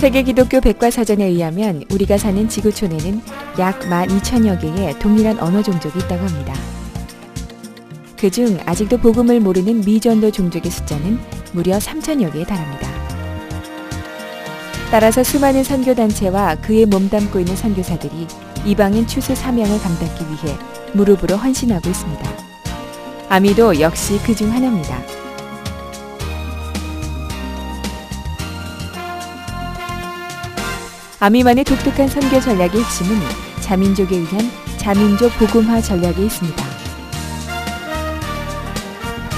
세계 기독교 백과사전에 의하면 우리가 사는 지구촌에는 약 12,000여 개의 동일한 언어 종족이 있다고 합니다. 그중 아직도 복음을 모르는 미전도 종족의 숫자는 무려 3,000여 개에 달합니다. 따라서 수많은 선교단체와 그에 몸담고 있는 선교사들이 이방인 추수 사명을 감당하기 위해 무릎으로 헌신하고 있습니다. 아미도 역시 그중 하나입니다. 아미만의 독특한 선교 전략의 핵심은 자민족에 의한 자민족 복음화 전략에 있습니다.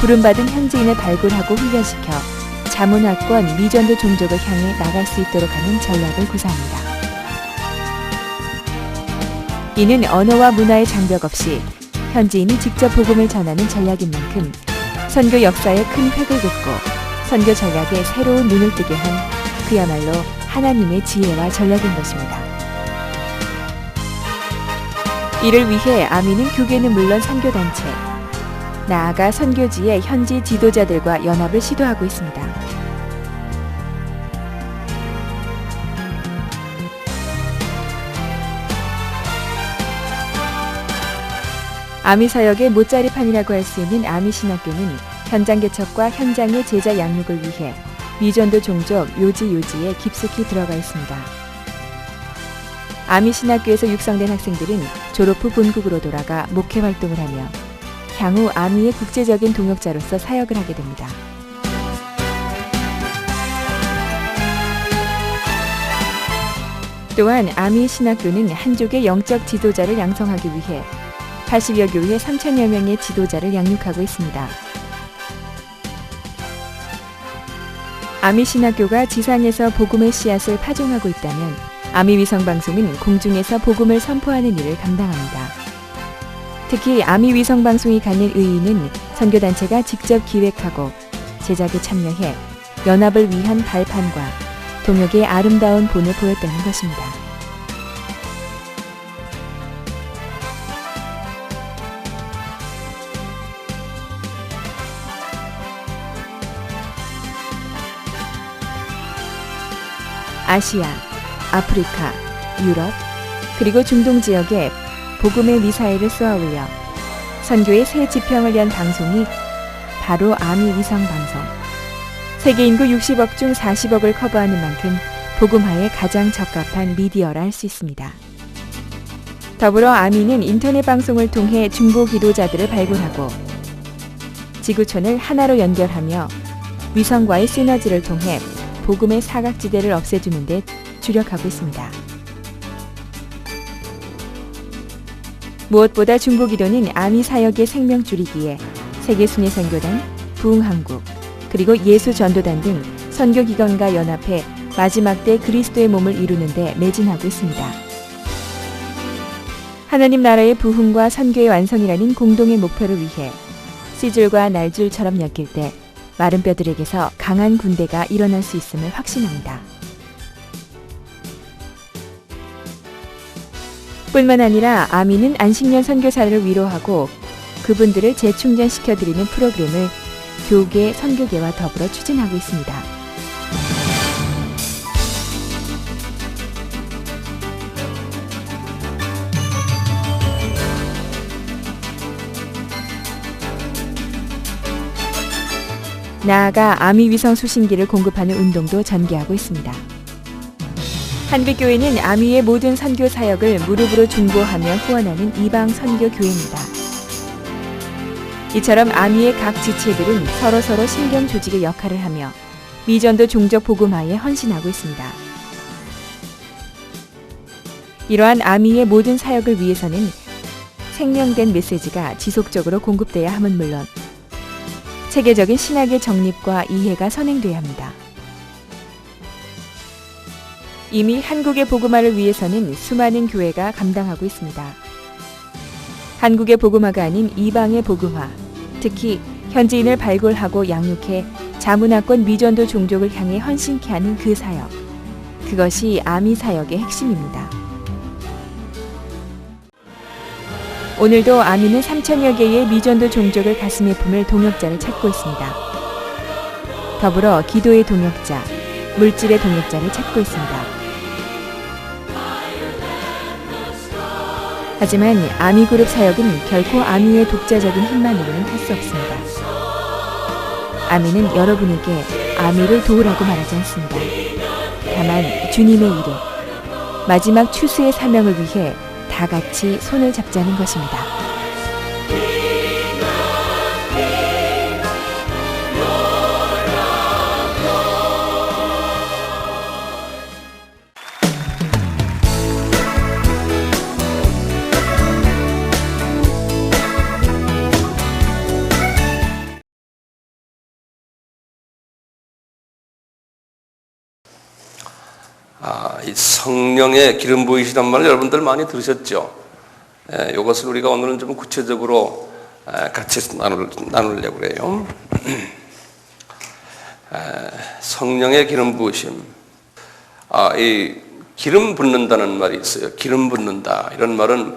부름받은 현지인을 발굴하고 훈련시켜 자문화권 미전도 종족을 향해 나갈 수 있도록 하는 전략을 구사합니다. 이는 언어와 문화의 장벽 없이 현지인이 직접 복음을 전하는 전략인 만큼 선교 역사에 큰 획을 긋고 선교 전략에 새로운 눈을 뜨게 한 그야말로 하나님의 지혜와 전략인 것입니다. 이를 위해 아미는 교계는 물론 선교단체, 나아가 선교지의 현지 지도자들과 연합을 시도하고 있습니다. 아미 사역의 못자리판이라고 할 수 있는 아미 신학교는 현장 개척과 현장의 제자 양육을 위해 미전도 종족 요지에 깊숙이 들어가 있습니다. 아미 신학교에서 육성된 학생들은 졸업 후 본국으로 돌아가 목회 활동을 하며 향후 아미의 국제적인 동역자로서 사역을 하게 됩니다. 또한 아미 신학교는 한족의 영적 지도자를 양성하기 위해 80여 교회 3,000여 명의 지도자를 양육하고 있습니다. 아미 신학교가 지상에서 복음의 씨앗을 파종하고 있다면 아미 위성방송은 공중에서 복음을 선포하는 일을 감당합니다. 특히 아미 위성방송이 갖는 의의는 선교단체가 직접 기획하고 제작에 참여해 연합을 위한 발판과 동역의 아름다운 본을 보였다는 것입니다. 아시아, 아프리카, 유럽, 그리고 중동 지역에 복음의 미사일을 쏘아올려 선교의 새 지평을 연 방송이 바로 아미 위성 방송. 세계 인구 60억 중 40억을 커버하는 만큼 복음화에 가장 적합한 미디어라 할 수 있습니다. 더불어 아미는 인터넷 방송을 통해 중보 기도자들을 발굴하고 지구촌을 하나로 연결하며 위성과의 시너지를 통해 복음의 사각지대를 없애주는 데 주력하고 있습니다. 무엇보다 중보기도는 아미 사역의 생명줄이기에 세계순회선교단, 부흥한국, 그리고 예수전도단 등 선교기관과 연합해 마지막 때 그리스도의 몸을 이루는 데 매진하고 있습니다. 하나님 나라의 부흥과 선교의 완성이라는 공동의 목표를 위해 씨줄과 날줄처럼 엮일 때 마른 뼈들에게서 강한 군대가 일어날 수 있음을 확신합니다. 뿐만 아니라 아미는 안식년 선교사를 위로하고 그분들을 재충전시켜드리는 프로그램을 교계, 선교계와 더불어 추진하고 있습니다. 나아가 아미 위성 수신기를 공급하는 운동도 전개하고 있습니다. 한빛교회는 아미의 모든 선교 사역을 무릎으로 중보하며 후원하는 이방 선교 교회입니다. 이처럼 아미의 각 지체들은 서로 신경 조직의 역할을 하며 미전도 종족 복음화에 헌신하고 있습니다. 이러한 아미의 모든 사역을 위해서는 생명된 메시지가 지속적으로 공급돼야 함은 물론 체계적인 신학의 정립과 이해가 선행돼야 합니다. 이미 한국의 복음화를 위해서는 수많은 교회가 감당하고 있습니다. 한국의 복음화가 아닌 이방의 복음화, 특히 현지인을 발굴하고 양육해 자문화권 미전도 종족을 향해 헌신케 하는 그 사역, 그것이 아미 사역의 핵심입니다. 오늘도 아미는 3,000여 개의 미전도 종족을 가슴에 품을 동역자를 찾고 있습니다. 더불어 기도의 동역자, 물질의 동역자를 찾고 있습니다. 하지만 아미그룹 사역은 결코 아미의 독자적인 힘만으로는 할 수 없습니다. 아미는 여러분에게 아미를 도우라고 말하지 않습니다. 다만 주님의 일에, 마지막 추수의 사명을 위해 다 같이 손을 잡자는 것입니다. 이 성령의 기름 부으시단 말을 여러분들 많이 들으셨죠? 이것을 우리가 오늘은 좀 구체적으로 같이 나누려고 그래요. 성령의 기름 부으심. 이 기름 붓는다는 말이 있어요. 기름 붓는다. 이런 말은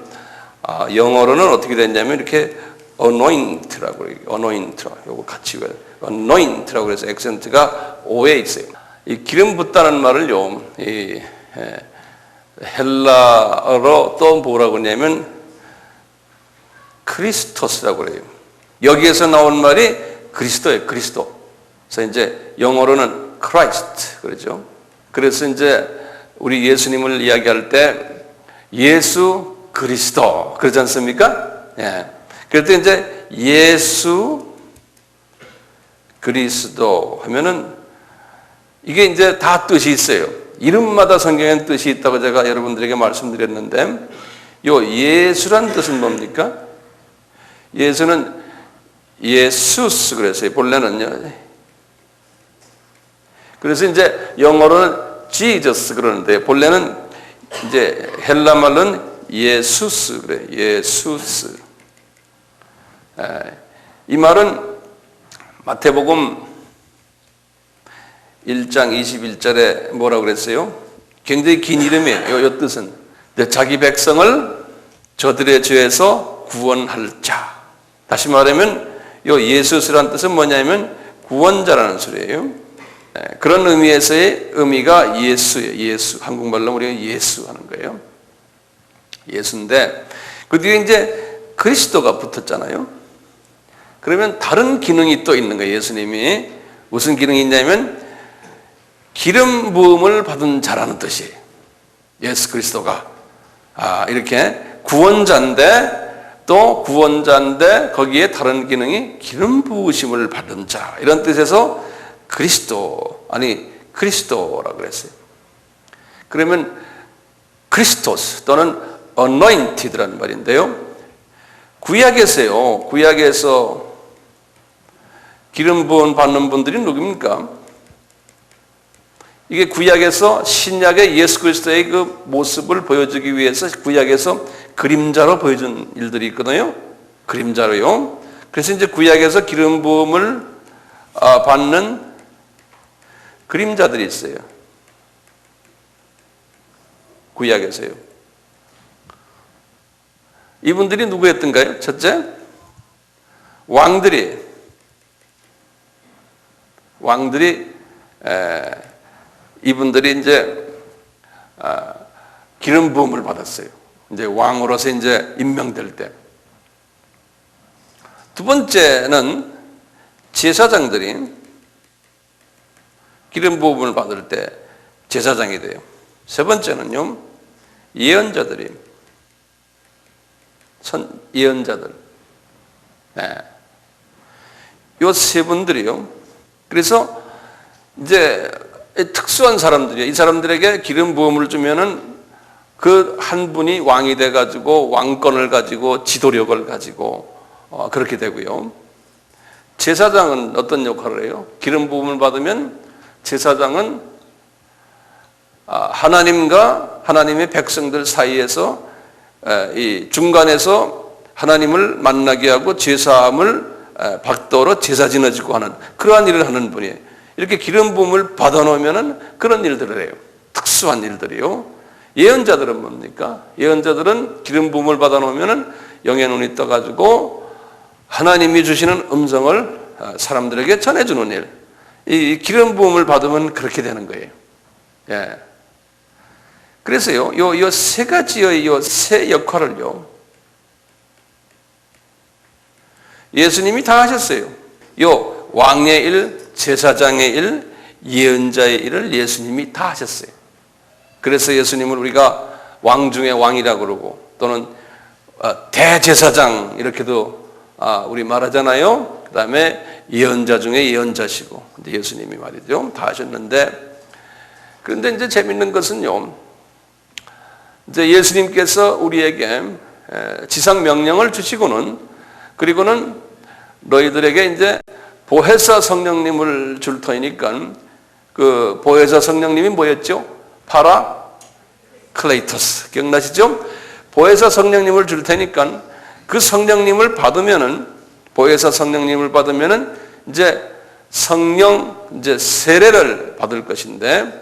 영어로는 어떻게 됐냐면 이렇게 anoint라고 그래요. anoint. 요거 같이 외워요. anoint라고 그래서 액센트가 O에 있어요. 이 기름 붓다는 말을요, 헬라어로 또 뭐라고 하냐면 크리스토스라고 그래요. 여기에서 나온 말이 그리스도예요, 그리스도. 그래서 이제 영어로는 Christ 그러죠. 그래서 이제 우리 예수님을 이야기할 때 예수 그리스도 그러지 않습니까? 예. 그럴 때 이제 예수 그리스도 하면은 이게 이제 다 뜻이 있어요. 이름마다 성경에는 뜻이 있다고 제가 여러분들에게 말씀드렸는데, 요 예수란 뜻은 뭡니까? 예수는 예수스 그랬어요. 본래는요. 그래서 이제 영어로는 Jesus 그러는데, 본래는 이제 헬라 말로는 예수스 그래. 예수스. 이 말은 마태복음 1장 21절에 뭐라고 그랬어요? 굉장히 긴 이름이에요. 이 뜻은 자기 백성을 저들의 죄에서 구원할 자. 다시 말하면 이 예수스라는 뜻은 뭐냐면 구원자라는 소리예요. 그런 의미에서의 의미가 예수예요. 예수. 한국말로 우리가 예수 하는 거예요. 예수인데 그 뒤에 이제 그리스도가 붙었잖아요. 그러면 다른 기능이 또 있는 거예요. 예수님이 무슨 기능이 있냐면 기름 부음을 받은 자라는 뜻이에요. 예수 그리스도가 이렇게 구원자인데 또 구원자인데 거기에 다른 기능이 기름 부으심을 받은 자 이런 뜻에서 그리스도라고 그랬어요. 그러면 크리스토스 또는 anointed라는 말인데요. 구약에서 기름 부음 받는 분들이 누굽니까? 이게 구약에서 신약의 예수 그리스도의 그 모습을 보여주기 위해서 구약에서 그림자로 보여준 일들이 있거든요. 그림자로요. 그래서 이제 구약에서 기름 부음을 받는 그림자들이 있어요. 구약에서요. 이분들이 누구였던가요? 첫째, 왕들이 이분들이 이제 기름 부음을 받았어요. 이제 왕으로서 이제 임명될 때. 두 번째는 제사장들이 기름 부음을 받을 때 제사장이 돼요. 세 번째는요, 예언자들. 요 세 분들이요. 그래서 이제 특수한 사람들이에요. 이 사람들에게 기름 부음을 주면은 그 한 분이 왕이 돼가지고 왕권을 가지고 지도력을 가지고 그렇게 되고요. 제사장은 어떤 역할을 해요? 기름 부음을 받으면 제사장은 하나님과 하나님의 백성들 사이에서 이 중간에서 하나님을 만나게 하고 제사함을 받도록 제사 지내주고 하는 그러한 일을 하는 분이에요. 이렇게 기름 부음을 받아놓으면은 그런 일들을 해요. 특수한 일들이요. 예언자들은 뭡니까? 예언자들은 기름 부음을 받아놓으면은 영의 눈이 떠가지고 하나님이 주시는 음성을 사람들에게 전해주는 일. 이 기름 부음을 받으면 그렇게 되는 거예요. 예. 그래서요, 요 세 가지의 요 세 역할을요, 예수님이 다 하셨어요. 요 왕의 일, 제사장의 일, 예언자의 일을 예수님이 다 하셨어요. 그래서 예수님을 우리가 왕 중의 왕이라고 그러고, 또는 대제사장 이렇게도 우리 말하잖아요. 그 다음에 예언자 중에 예언자시고, 예수님이 말이죠, 다 하셨는데, 그런데 이제 재밌는 것은요, 이제 예수님께서 우리에게 지상 명령을 주시고는, 그리고는 너희들에게 이제 보혜사 성령님을 줄 터이니까, 그 보혜사 성령님이 뭐였죠? 파라클레이토스, 기억나시죠? 보혜사 성령님을 줄 테니까 그 성령님을 받으면은, 보혜사 성령님을 받으면은 이제 성령 이제 세례를 받을 것인데,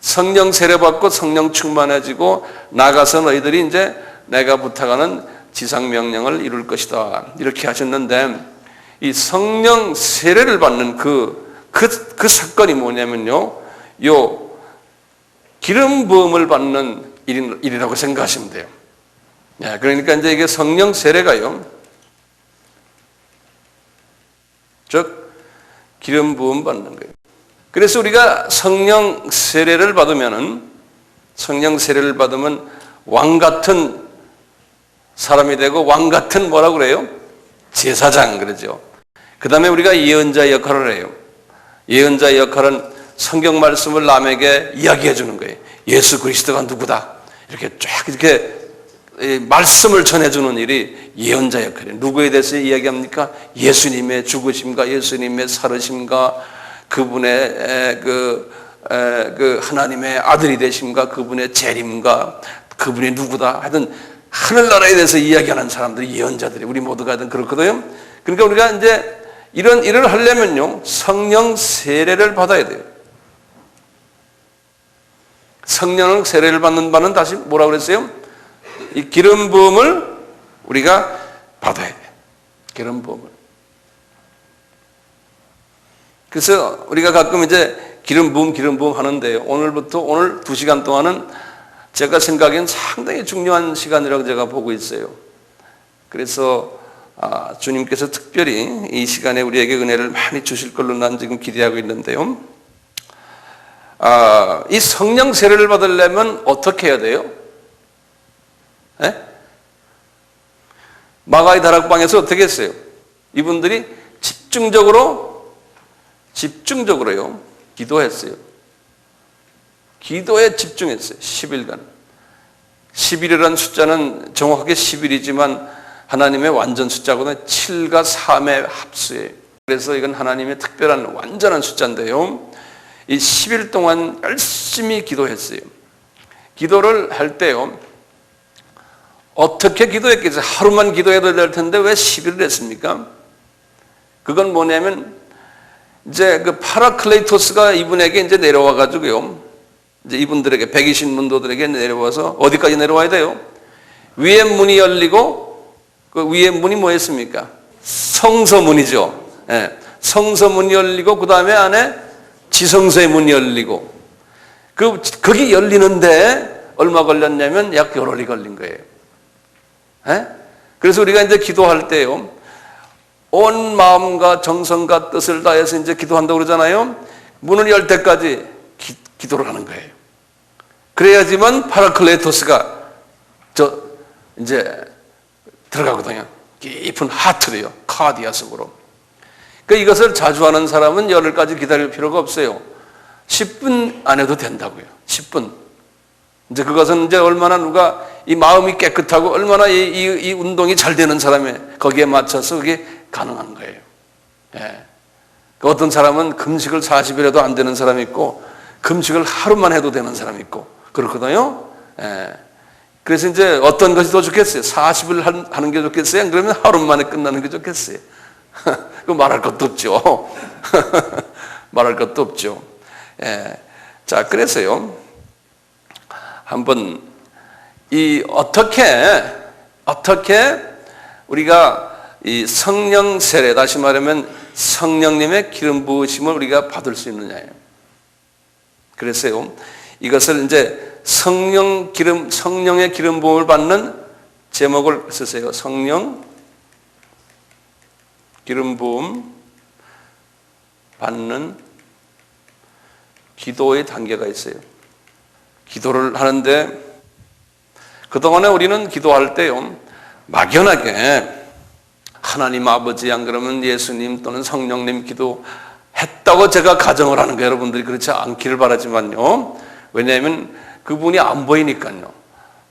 성령 세례 받고 성령 충만해지고 나가서 너희들이 이제 내가 부탁하는 지상 명령을 이룰 것이다, 이렇게 하셨는데, 이 성령 세례를 받는 그 사건이 뭐냐면요, 요 기름 부음을 받는 일이라고 생각하시면 돼요. 예, 그러니까 이제 이게 성령 세례가요, 즉 기름 부음 받는 거예요. 그래서 우리가 성령 세례를 받으면 왕 같은 사람이 되고, 왕 같은 뭐라고 그래요? 제사장 그러죠. 그 다음에 우리가 예언자 역할을 해요. 예언자 역할은 성경 말씀을 남에게 이야기해 주는 거예요. 예수 그리스도가 누구다, 이렇게 쫙 이렇게 말씀을 전해주는 일이 예언자 역할이에요. 누구에 대해서 이야기합니까? 예수님의 죽으심과 예수님의 살으심과 그분의 그 하나님의 아들이 되심과 그분의 재림과 그분이 누구다, 하여튼 하늘나라에 대해서 이야기하는 사람들이 예언자들이, 우리 모두가 하여튼 그렇거든요. 그러니까 우리가 이제 이런 일을 하려면요, 성령 세례를 받아야 돼요. 성령 세례를 받는 바는 다시 뭐라고 그랬어요? 이 기름 부음을 우리가 받아야 돼요. 기름 부음을. 그래서 우리가 가끔 이제 기름 부음 하는데요, 오늘 2시간 동안은 제가 생각엔 상당히 중요한 시간이라고 제가 보고 있어요. 그래서 주님께서 특별히 이 시간에 우리에게 은혜를 많이 주실 걸로 난 지금 기대하고 있는데요. 이 성령 세례를 받으려면 어떻게 해야 돼요? 마가의 다락방에서 어떻게 했어요? 이분들이 집중적으로요 기도했어요. 기도에 집중했어요. 10일간. 10일이라는 숫자는 정확하게 10일이지만 하나님의 완전 숫자거든요. 7과 3의 합수예요. 그래서 이건 하나님의 특별한 완전한 숫자인데요, 이 10일 동안 열심히 기도했어요. 기도를 할 때요, 어떻게 기도했겠어요? 하루만 기도해도 될 텐데 왜 10일을 했습니까? 그건 뭐냐면, 이제 그 파라클레이토스가 이분에게 이제 내려와 가지고요, 이제 이분들에게, 120문도들에게 내려와서 어디까지 내려와야 돼요? 위에 문이 열리고, 그 위에 문이 뭐였습니까? 성서문이죠. 예. 성서문이 열리고, 그 다음에 안에 지성소의 문이 열리고, 거기 열리는데 얼마 걸렸냐면 약 열흘이 걸린 거예요. 예? 그래서 우리가 이제 기도할 때요, 온 마음과 정성과 뜻을 다해서 이제 기도한다고 그러잖아요. 문을 열 때까지 기도를 하는 거예요. 그래야지만 파라클레토스가 이제 들어가거든요. 깊은 하트로요, 카디아 속으로. 그러니까 이것을 자주 하는 사람은 열흘까지 기다릴 필요가 없어요. 10분 안 해도 된다고요. 10분. 이제 그것은 이제 얼마나 누가 이 마음이 깨끗하고 얼마나 이 운동이 잘 되는 사람의 거기에 맞춰서 그게 가능한 거예요. 예. 어떤 사람은 금식을 40일 해도 안 되는 사람이 있고, 금식을 하루만 해도 되는 사람이 있고, 그렇거든요. 예. 그래서 이제 어떤 것이 더 좋겠어요? 40일 하는 게 좋겠어요? 그러면 하루 만에 끝나는 게 좋겠어요? 그 말할 것도 없죠. 말할 것도 없죠. 예. 자, 그래서요, 한번 어떻게 우리가 이 성령 세례, 다시 말하면 성령님의 기름 부으심을 우리가 받을 수 있느냐예요. 그래서요, 이것을 이제 성령의 기름 부음을 받는 제목을 쓰세요. 성령 기름 부음 받는 기도의 단계가 있어요. 기도를 하는데 그동안에 우리는 기도할 때요, 막연하게 하나님 아버지 안 그러면 예수님 또는 성령님 기도했다고 제가 가정을 하는 거, 여러분들이 그렇지 않기를 바라지만요. 왜냐하면 그분이 안 보이니까요.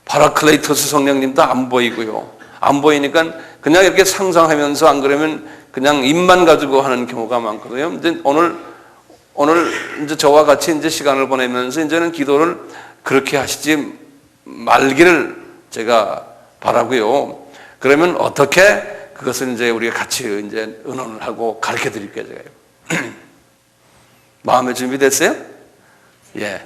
파라클레이토스 성령님도 안 보이고요. 안 보이니까 그냥 이렇게 상상하면서 안 그러면 그냥 입만 가지고 하는 경우가 많거든요. 이제 오늘 이제 저와 같이 이제 시간을 보내면서 이제는 기도를 그렇게 하시지 말기를 제가 바라고요. 그러면 어떻게 그것을 이제 우리가 같이 이제 의논을 하고 가르쳐 드릴게요, 제가요. 마음의 준비됐어요? 예.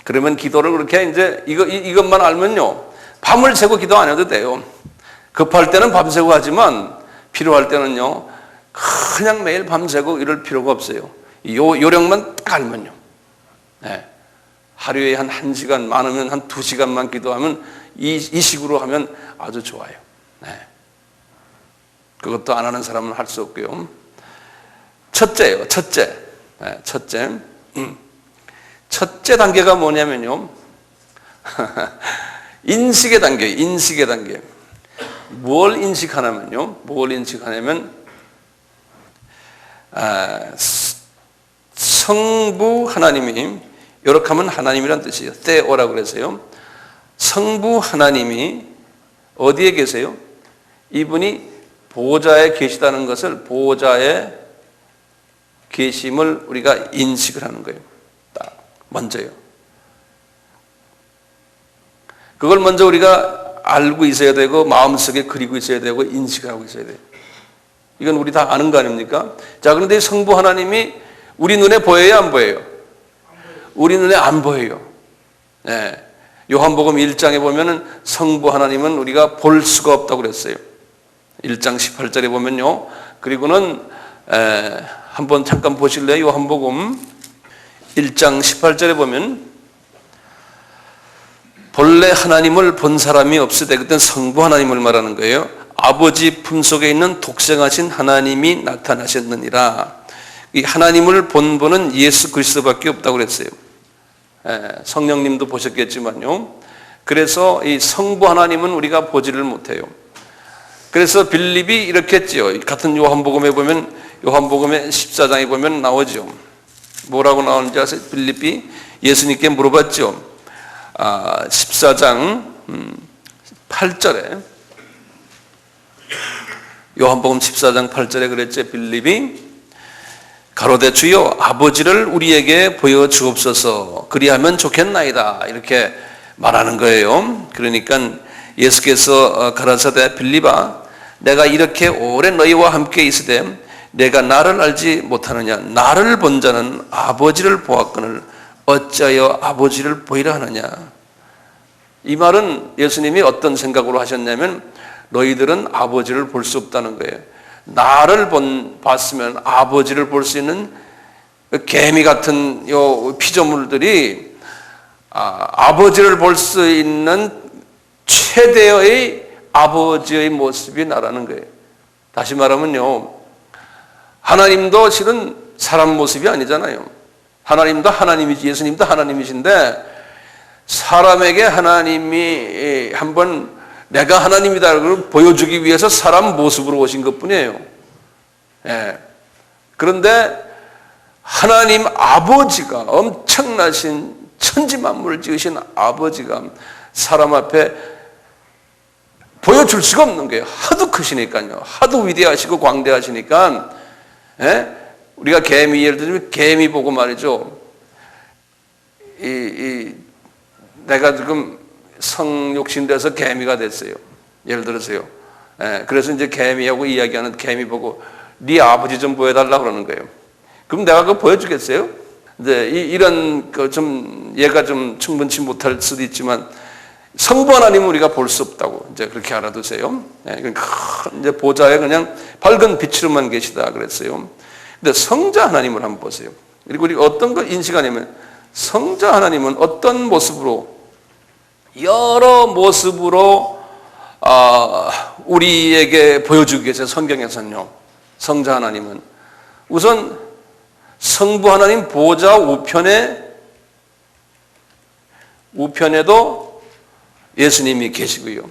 그러면 기도를 그렇게 이제 이것만 알면요, 밤을 새고 기도 안 해도 돼요. 급할 때는 밤새고 하지만 필요할 때는요, 그냥 매일 밤새고 이럴 필요가 없어요. 요령만 딱 알면요. 네. 하루에 한 1시간, 많으면 한 2시간만 기도하면 이 식으로 하면 아주 좋아요. 네. 그것도 안 하는 사람은 할 수 없고요. 첫째예요. 첫째. 네, 첫째 단계가 뭐냐면요. 인식의 단계예요. 인식의 단계. 뭘 인식하냐면요. 성부 하나님이, 이렇게 하면 하나님이란 뜻이에요. theo라고 그래서요. 성부 하나님이 어디에 계세요? 이분이 보좌에 계시다는 것을, 보좌에 계심을 우리가 인식을 하는 거예요. 딱 먼저요. 그걸 먼저 우리가 알고 있어야 되고 마음속에 그리고 있어야 되고 인식하고 있어야 돼요. 이건 우리 다 아는 거 아닙니까? 자, 그런데 성부 하나님이 우리 눈에 보여요, 안 보여요? 우리 눈에 안 보여요. 네. 요한복음 1장에 보면은 성부 하나님은 우리가 볼 수가 없다고 그랬어요. 1장 18절에 보면요. 그리고는 한번 잠깐 보실래요? 요한복음 1장 18절에 보면 본래 하나님을 본 사람이 없으되, 그때는 성부 하나님을 말하는 거예요. 아버지 품속에 있는 독생하신 하나님이 나타나셨느니라. 이 하나님을 본 분은 예수 그리스도밖에 없다고 그랬어요. 성령님도 보셨겠지만요. 그래서 이 성부 하나님은 우리가 보지를 못해요. 그래서 빌립이 이렇게 했죠. 같은 요한복음에 보면, 요한복음의 14장에 보면 나오죠. 뭐라고 나오는지 아세요? 빌립이 예수님께 물어봤죠. 14장 8절에, 요한복음 14장 8절에 그랬죠. 빌립이 가로되 주여 아버지를 우리에게 보여주옵소서, 그리하면 좋겠나이다, 이렇게 말하는 거예요. 그러니까 예수께서 가라사대 빌립아, 내가 이렇게 오래 너희와 함께 있으되 내가 나를 알지 못하느냐? 나를 본 자는 아버지를 보았거늘 어찌하여 아버지를 보이라 하느냐? 이 말은 예수님이 어떤 생각으로 하셨냐면, 너희들은 아버지를 볼 수 없다는 거예요. 나를 봤으면 아버지를 볼 수 있는 개미 같은 요 피조물들이 아버지를 볼 수 있는 최대의 아버지의 모습이 나라는 거예요. 다시 말하면요, 하나님도 실은 사람 모습이 아니잖아요. 하나님도 하나님이지, 예수님도 하나님이신데, 사람에게 하나님이 한번 내가 하나님이다라고 보여주기 위해서 사람 모습으로 오신 것뿐이에요. 예. 그런데 하나님 아버지가, 엄청나신 천지만물을 지으신 아버지가 사람 앞에 보여줄 수가 없는 거예요. 하도 크시니까요. 하도 위대하시고 광대하시니까. 예? 우리가 개미, 예를 들면 개미 보고 말이죠. 내가 지금 성욕신돼서 개미가 됐어요. 예를 들어서요. 예, 그래서 이제 개미하고 이야기하는, 개미 보고 네 아버지 좀 보여달라 그러는 거예요. 그럼 내가 그거 보여주겠어요? 이제 이런 좀 얘가 좀 충분치 못할 수도 있지만 성부 하나님은 우리가 볼 수 없다고 이제 그렇게 알아두세요. 큰 이제 보좌에 그냥 밝은 빛으로만 계시다 그랬어요. 근데 성자 하나님을 한번 보세요. 그리고 우리가 어떤 걸 인식하냐면 성자 하나님은 어떤 모습으로 여러 모습으로 우리에게 보여주기 위해서 성경에서는요. 성자 하나님은 우선 성부 하나님 보좌 우편에도 예수님이 계시고요.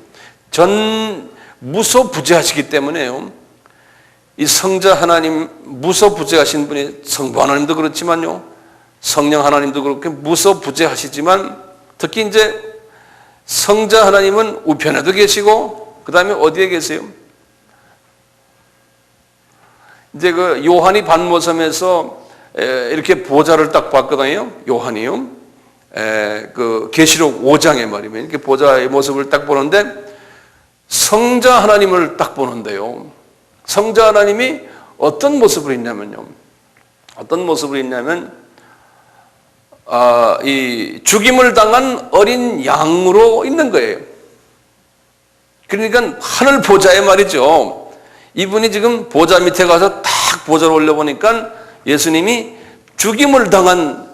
전 무소부재하시기 때문에요. 이 성자 하나님 무소부재하신 분이 성부 하나님도 그렇지만요. 성령 하나님도 그렇게 무소부재하시지만 특히 이제 성자 하나님은 우편에도 계시고 그 다음에 어디에 계세요? 이제 그 요한이 반모섬에서 이렇게 보좌를 딱 봤거든요. 요한이요. 그 계시록 5장에 말이면 이렇게 보좌의 모습을 딱 보는데 성자 하나님을 딱 보는데요. 성자 하나님이 어떤 모습으로 있냐면요. 어떤 모습으로 있냐면 이 죽임을 당한 어린 양으로 있는 거예요. 그러니까 하늘 보좌에 말이죠. 이분이 지금 보좌 밑에 가서 딱 보좌를 올려보니까 예수님이 죽임을 당한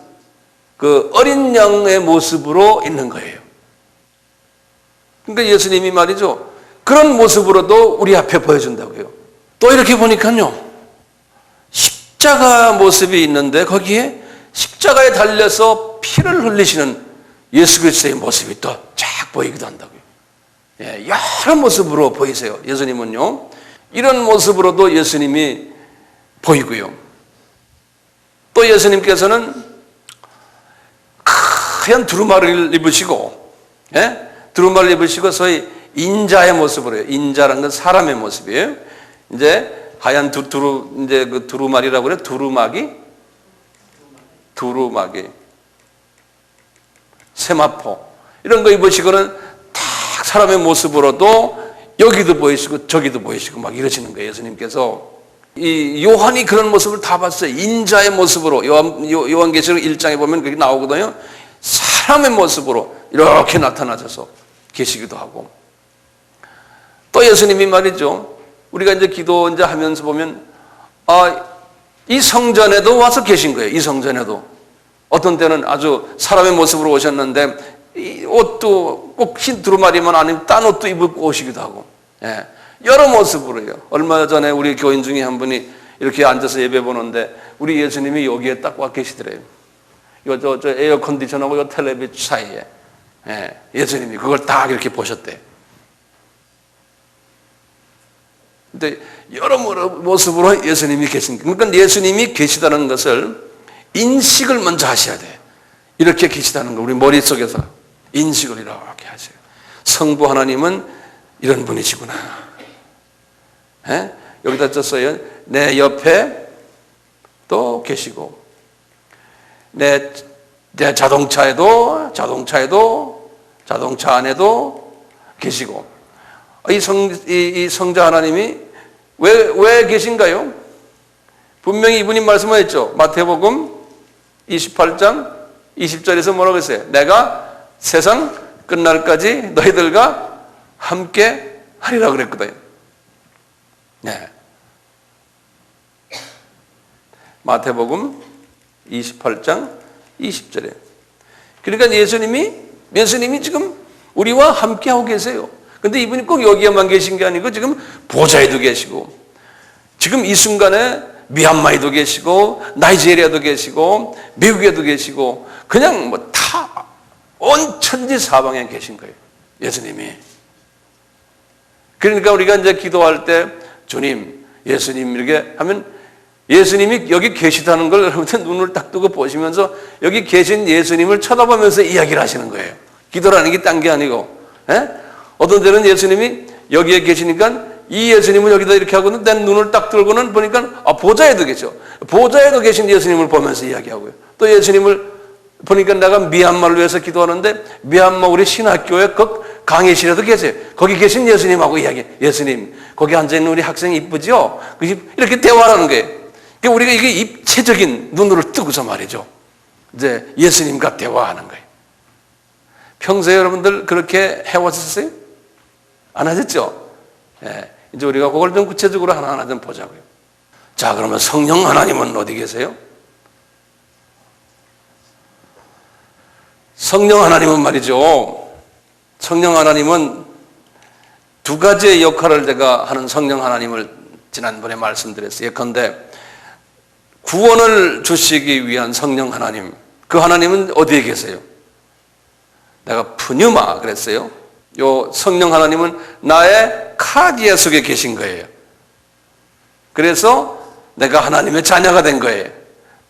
그 어린 양의 모습으로 있는 거예요. 그러니까 예수님이 말이죠. 그런 모습으로도 우리 앞에 보여준다고요. 또 이렇게 보니까요. 십자가 모습이 있는데 거기에 십자가에 달려서 피를 흘리시는 예수 그리스도의 모습이 또 쫙 보이기도 한다고요. 여러 모습으로 보이세요. 예수님은요. 이런 모습으로도 예수님이 보이고요. 또 예수님께서는 하얀 두루마리를 입으시고, 두루마리를 입으시고 소위 인자의 모습으로 해요. 인자라는 건 사람의 모습이에요. 이제 하얀 이제 그 두루마리라고 그래요. 두루마기, 세마포 이런 거 입으시고는 딱 사람의 모습으로도 여기도 보이시고 저기도 보이시고 막 이러시는 거예요. 예수님께서 이 요한이 그런 모습을 다 봤어요. 인자의 모습으로 요한계시록 1장에 보면 그게 나오거든요. 사람의 모습으로 이렇게 나타나셔서 계시기도 하고 또 예수님이 말이죠. 우리가 이제 기도 이제 하면서 보면 이 성전에도 와서 계신 거예요. 이 성전에도 어떤 때는 아주 사람의 모습으로 오셨는데 이 옷도 꼭 흰 두루마리만 아니면 딴 옷도 입고 오시기도 하고 여러 모습으로요. 얼마 전에 우리 교인 중에 한 분이 이렇게 앉아서 예배 보는데 우리 예수님이 여기에 딱 와 계시더래요. 저 에어컨디션하고 요 텔레비 사이에 예수님이 그걸 딱 이렇게 보셨대요. 근데 여러 모습으로 예수님이 계신 거예요. 그러니까 예수님이 계시다는 것을 인식을 먼저 하셔야 돼요. 이렇게 계시다는 거 우리 머릿속에서 인식을 이렇게 하세요. 성부 하나님은 이런 분이시구나. 여기다 썼어요. 내 옆에 또 계시고 내 자동차 안에도 계시고 이 성자 하나님이 왜 계신가요? 분명히 이분이 말씀하셨죠. 마태복음 28장 20절에서 뭐라고 했어요? 내가 세상 끝날까지 너희들과 함께 하리라 그랬거든요. 마태복음 28장 20절에. 그러니까 예수님이 지금 우리와 함께하고 계세요. 근데 이분이 꼭 여기에만 계신 게 아니고 지금 보좌에도 계시고 지금 이 순간에 미얀마에도 계시고 나이지리아도 계시고 미국에도 계시고 그냥 뭐 다 온 천지 사방에 계신 거예요. 예수님이. 그러니까 우리가 이제 기도할 때 주님, 예수님 이렇게 하면 예수님이 여기 계시다는 걸 여러분들 눈을 딱 뜨고 보시면서 여기 계신 예수님을 쳐다보면서 이야기를 하시는 거예요. 기도라는 게 딴 게 아니고. 어떤 때는 예수님이 여기에 계시니까 이 예수님을 여기다 이렇게 하고는 내 눈을 딱 들고는 보니까 보좌에도 계셔. 보좌에도 계신 예수님을 보면서 이야기하고요. 또 예수님을 보니까 내가 미얀마를 위해서 기도하는데 미얀마 우리 신학교에 그 강의실에도 계세요. 거기 계신 예수님하고 이야기. 예수님 거기 앉아있는 우리 학생이 이쁘죠? 이렇게 대화를 하는 거예요. 그러니까 우리가 이게 입체적인 눈으로 뜨고서 말이죠. 이제 예수님과 대화하는 거예요. 평소에 여러분들 그렇게 해왔었어요? 안 하셨죠? 예, 이제 우리가 그걸 좀 구체적으로 하나하나 좀 보자고요. 자, 그러면 성령 하나님은 어디 계세요? 성령 하나님은 말이죠. 성령 하나님은 두 가지의 역할을 제가 하는 성령 하나님을 지난번에 말씀드렸어요. 예컨대 구원을 주시기 위한 성령 하나님, 그 하나님은 어디에 계세요? 내가 푸뉴마 그랬어요. 요 성령 하나님은 나의 카디아 속에 계신 거예요. 그래서 내가 하나님의 자녀가 된 거예요.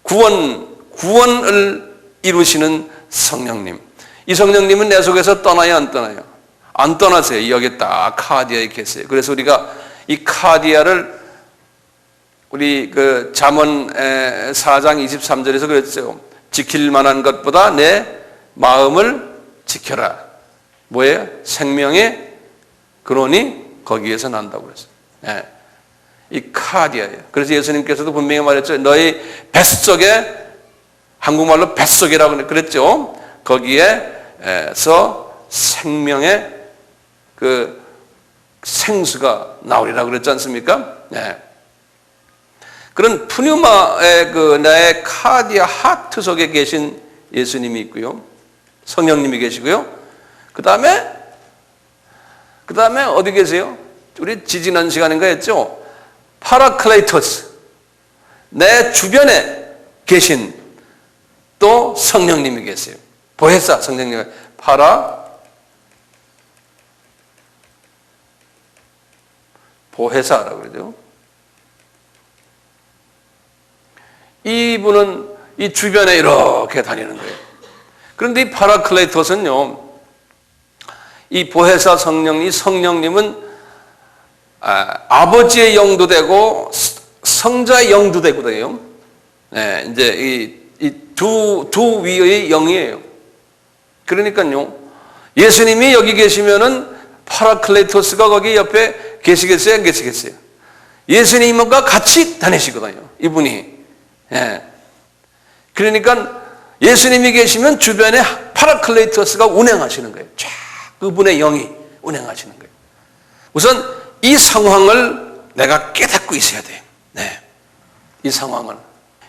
구원을 이루시는 성령님. 이 성령님은 내 속에서 떠나요, 안 떠나요? 안 떠나세요. 여기 딱 카디아에 계세요. 그래서 우리가 이 카디아를 우리 그 잠언 4장 23절에서 그랬어요. 지킬 만한 것보다 내 마음을 지켜라. 뭐예요? 생명의 근원이 거기에서 난다고 그랬어요. 예. 이 카디아예요. 그래서 예수님께서도 분명히 말했죠. 너희 뱃속에, 한국말로 뱃속이라고 그랬죠. 거기에서 생명의 그 생수가 나오리라고 그랬지 않습니까? 예. 그런 푸뉴마의 그 나의 카디아 하트 속에 계신 예수님이 있고요. 성령님이 계시고요. 그 다음에 어디 계세요? 우리 지지난 시간인가 했죠? 파라클레이토스. 내 주변에 계신 또 성령님이 계세요. 보혜사 성령님. 보혜사라고 그러죠. 이분은 이 주변에 이렇게 다니는 거예요. 그런데 이 파라클레이토스는요, 이 보혜사 성령님은 아버지의 영도 되고 성자의 영도 되거든요. 네, 이제 두 위의 영이에요. 그러니까요, 예수님이 여기 계시면은 파라클레이토스가 거기 옆에 계시겠어요? 안 계시겠어요? 예수님과 같이 다니시거든요, 이분이. 예. 그러니까 예수님이 계시면 주변에 파라클레이토스가 운행하시는 거예요. 쫙 그분의 영이 운행하시는 거예요. 우선 이 상황을 내가 깨닫고 있어야 돼요. 네. 이 상황을.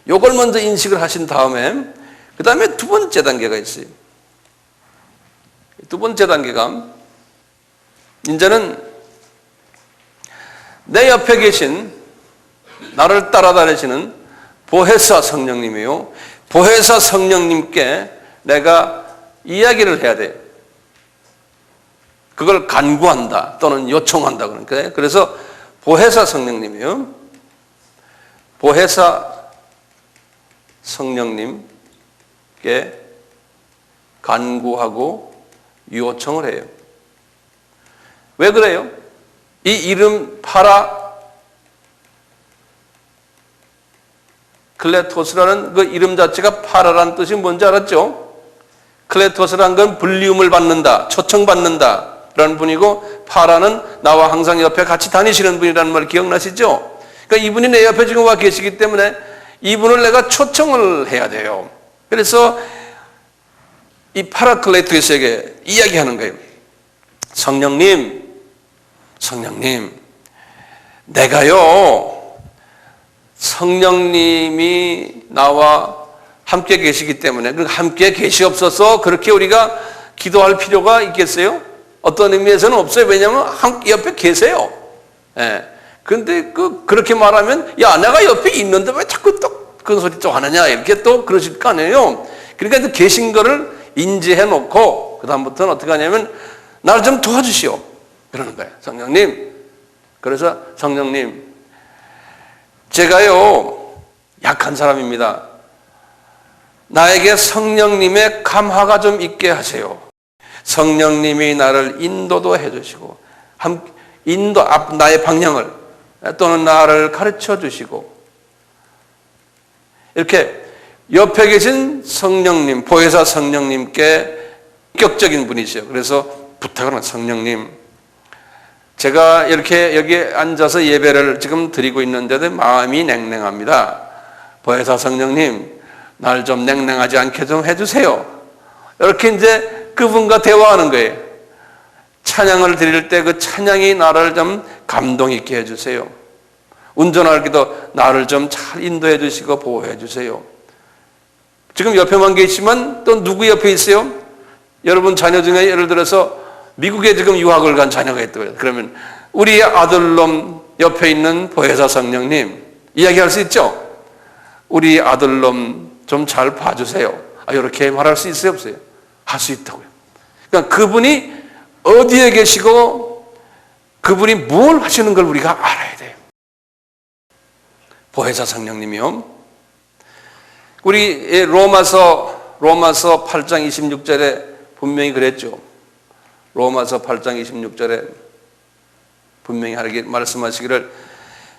요걸 먼저 인식을 하신 다음에 그 다음에 두 번째 단계가 있어요. 두 번째 단계가 이제는 내 옆에 계신 나를 따라다니시는 보혜사 성령님이요. 보혜사 성령님께 내가 이야기를 해야 돼요. 그걸 간구한다 또는 요청한다 그러니까. 그래서 보혜사 성령님이요. 보혜사 성령님께 간구하고 요청을 해요. 왜 그래요? 이 이름 클레토스라는 그 이름 자체가 파라라는 뜻이 뭔지 알았죠? 클레토스라는 건 불리움을 받는다, 초청받는다 라는 분이고, 파라는 나와 항상 옆에 같이 다니시는 분이라는 말 기억나시죠? 그러니까 이분이 내 옆에 지금 와 계시기 때문에 이분을 내가 초청을 해야 돼요. 그래서 이 파라클레토스에게 이야기하는 거예요. 성령님, 내가요, 성령님이 나와 함께 계시기 때문에, 함께 계시옵소서 그렇게 우리가 기도할 필요가 있겠어요? 어떤 의미에서는 없어요. 왜냐하면 옆에 계세요. 예. 그런데 그렇게 말하면, 야, 내가 옆에 있는데 왜 자꾸 또 그런 소리 또 하느냐, 이렇게 또 그러실 거 아니에요. 그러니까 계신 거를 인지해 놓고, 그다음부터는 어떻게 하냐면, 나를 좀 도와주시오. 그러는 거예요. 성령님. 그래서 성령님, 제가요, 약한 사람입니다. 나에게 성령님의 감화가 좀 있게 하세요. 성령님이 나를 인도도 해주시고, 나의 방향을, 또는 나를 가르쳐 주시고, 이렇게 옆에 계신 성령님, 보혜사 성령님께 인격적인 분이시죠. 그래서 부탁을 하는 성령님, 제가 이렇게 여기 앉아서 예배를 지금 드리고 있는데도 마음이 냉랭합니다. 보혜사 성령님, 날 좀 냉랭하지 않게 좀 해주세요. 이렇게 이제 그분과 대화하는 거예요. 찬양을 드릴 때 그 찬양이 나를 좀 감동 있게 해주세요. 운전할 때도 나를 좀 잘 인도해 주시고 보호해 주세요. 지금 옆에만 계시지만 또 누구 옆에 있어요? 여러분 자녀 중에 예를 들어서 미국에 지금 유학을 간 자녀가 있다고요. 그러면 우리 아들놈 옆에 있는 보혜사 성령님 이야기할 수 있죠? 우리 아들놈 좀 잘 봐주세요. 이렇게 말할 수 있어요? 없어요? 할 수 있다고요. 그러니까 그분이 어디에 계시고 그분이 뭘 하시는 걸 우리가 알아야 돼요. 보혜사 성령님이요. 우리 로마서 8장 26절에 분명히 그랬죠. 로마서 8장 26절에 분명히 말씀하시기를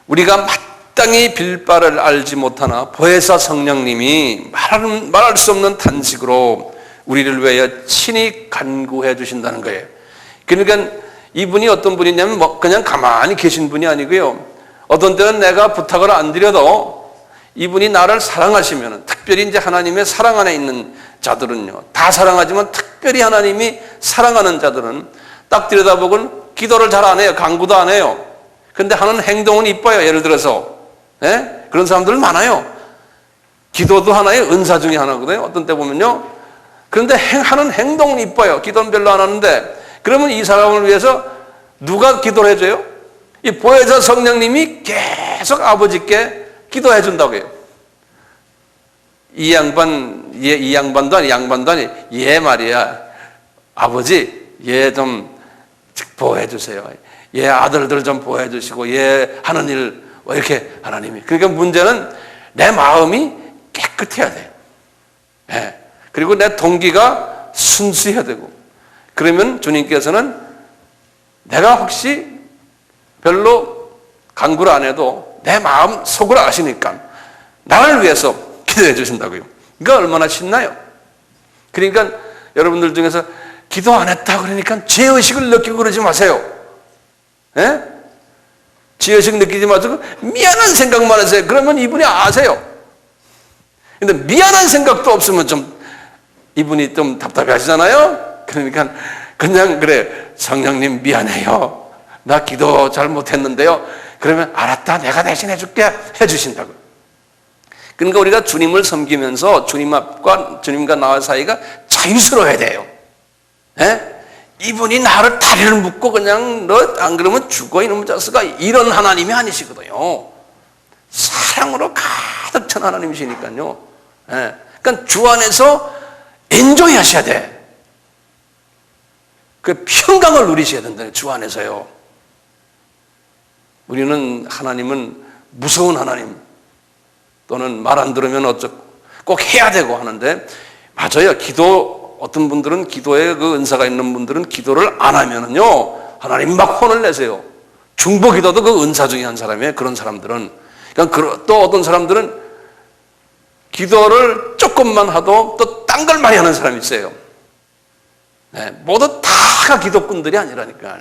우리가 마땅히 빌 바를 알지 못하나 보혜사 성령님이 말할 수 없는 탄식으로 우리를 위하여 친히 간구해 주신다는 거예요. 그러니까 이분이 어떤 분이냐면 그냥 가만히 계신 분이 아니고요. 어떤 때는 내가 부탁을 안 드려도 이분이 나를 사랑하시면, 특별히 이제 하나님의 사랑 안에 있는 자들은요, 다 사랑하지만 특별히 하나님이 사랑하는 자들은 딱 들여다보고는 기도를 잘 안 해요. 간구도 안 해요. 근데 하는 행동은 이뻐요. 예를 들어서 그런 사람들 많아요. 기도도 하나의 은사 중에 하나거든요. 어떤 때 보면요. 그런데 하는 행동은 이뻐요. 기도는 별로 안 하는데, 그러면 이 사람을 위해서 누가 기도를 해줘요? 이 보혜사 성령님이 계속 아버지께 기도해 준다고요. 이 양반도 아니 얘 말이야. 아버지 얘 좀 보호해 주세요. 얘 아들들 좀 보호해 주시고 얘 하는 일 이렇게 하나님이. 그러니까 문제는 내 마음이 깨끗해야 돼요. 그리고 내 동기가 순수해야 되고, 그러면 주님께서는 내가 혹시 별로 간구를 안 해도 내 마음 속을 아시니까 나를 위해서 기도해 주신다고요. 이거 얼마나 신나요? 그러니까 여러분들 중에서 기도 안 했다 그러니까 죄의식을 느끼고 그러지 마세요. 죄의식 느끼지 마시고 미안한 생각만 하세요. 그러면 이분이 아세요. 근데 미안한 생각도 없으면 좀 이분이 좀 답답해 하시잖아요. 그러니까 그냥 그래, 성령님 미안해요. 나 기도 잘못했는데요. 그러면 알았다, 내가 대신 해줄게 해주신다고요. 그러니까 우리가 주님을 섬기면서 주님과 나와 사이가 자유스러워야 돼요. 이분이 나를 다리를 묶고 그냥 너 안 그러면 죽어 이놈의 자식아, 이런 하나님이 아니시거든요. 사랑으로 가득 찬 하나님이시니까요. 그러니까 주 안에서 엔조이 하셔야 돼. 그 평강을 누리셔야 된다. 주 안에서요. 우리는 하나님은 무서운 하나님, 또는 말 안 들으면 어쩌고 꼭 해야 되고 하는데, 맞아요. 어떤 분들은 기도에 그 은사가 있는 분들은 기도를 안 하면은요, 하나님 막 혼을 내세요. 중보 기도도 그 은사 중에 한 사람이에요. 그런 사람들은. 그러니까 또 어떤 사람들은 기도를 조금만 하도 또 딴 걸 많이 하는 사람이 있어요. 모두 다가 기도꾼들이 아니라니까.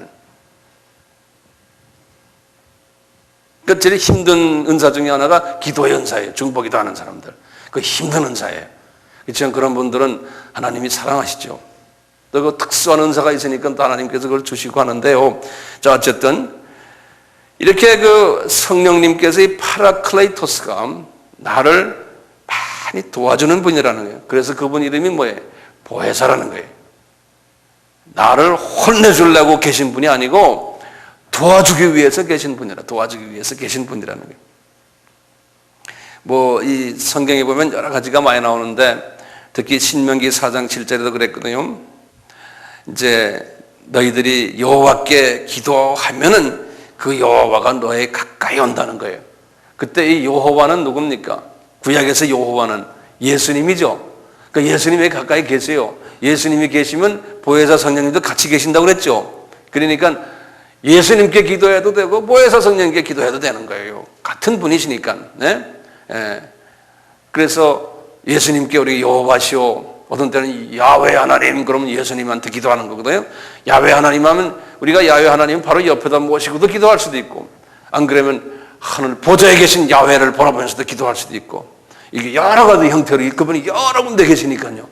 그러니까 제일 힘든 은사 중에 하나가 기도의 은사예요. 중보기도 하는 사람들. 그 힘든 은사예요. 그렇지만 그런 분들은 하나님이 사랑하시죠. 또 그 특수한 은사가 있으니까 또 하나님께서 그걸 주시고 하는데요. 자, 어쨌든 이렇게 그 성령님께서 이 파라클레이토스가 나를 많이 도와주는 분이라는 거예요. 그래서 그분 이름이 뭐예요? 보혜사라는 거예요. 나를 혼내주려고 계신 분이 아니고 도와주기 위해서 계신 분이라, 도와주기 위해서 계신 분이라는 거예요. 뭐 이 성경에 보면 여러 가지가 많이 나오는데, 특히 신명기 4장 7절에도 그랬거든요. 이제 너희들이 여호와께 기도하면은 그 여호와가 너에 가까이 온다는 거예요. 그때 이 여호와는 누굽니까? 구약에서 여호와는 예수님이죠. 그러니까 예수님이 가까이 계세요. 예수님이 계시면 보혜사 성령님도 같이 계신다고 그랬죠. 그러니까 예수님께 기도해도 되고 보혜사 성령님께 기도해도 되는 거예요. 같은 분이시니까. 그래서 예수님께 우리 여호와시오, 어떤 때는 야훼 하나님, 그러면 예수님한테 기도하는 거거든요. 야훼 하나님 하면 우리가 야훼 하나님 바로 옆에다 모시고도 기도할 수도 있고, 안 그러면 하늘 보좌에 계신 야훼를 바라보면서도 기도할 수도 있고, 이게 여러 가지 형태로 그분이 여러 군데 계시니까요.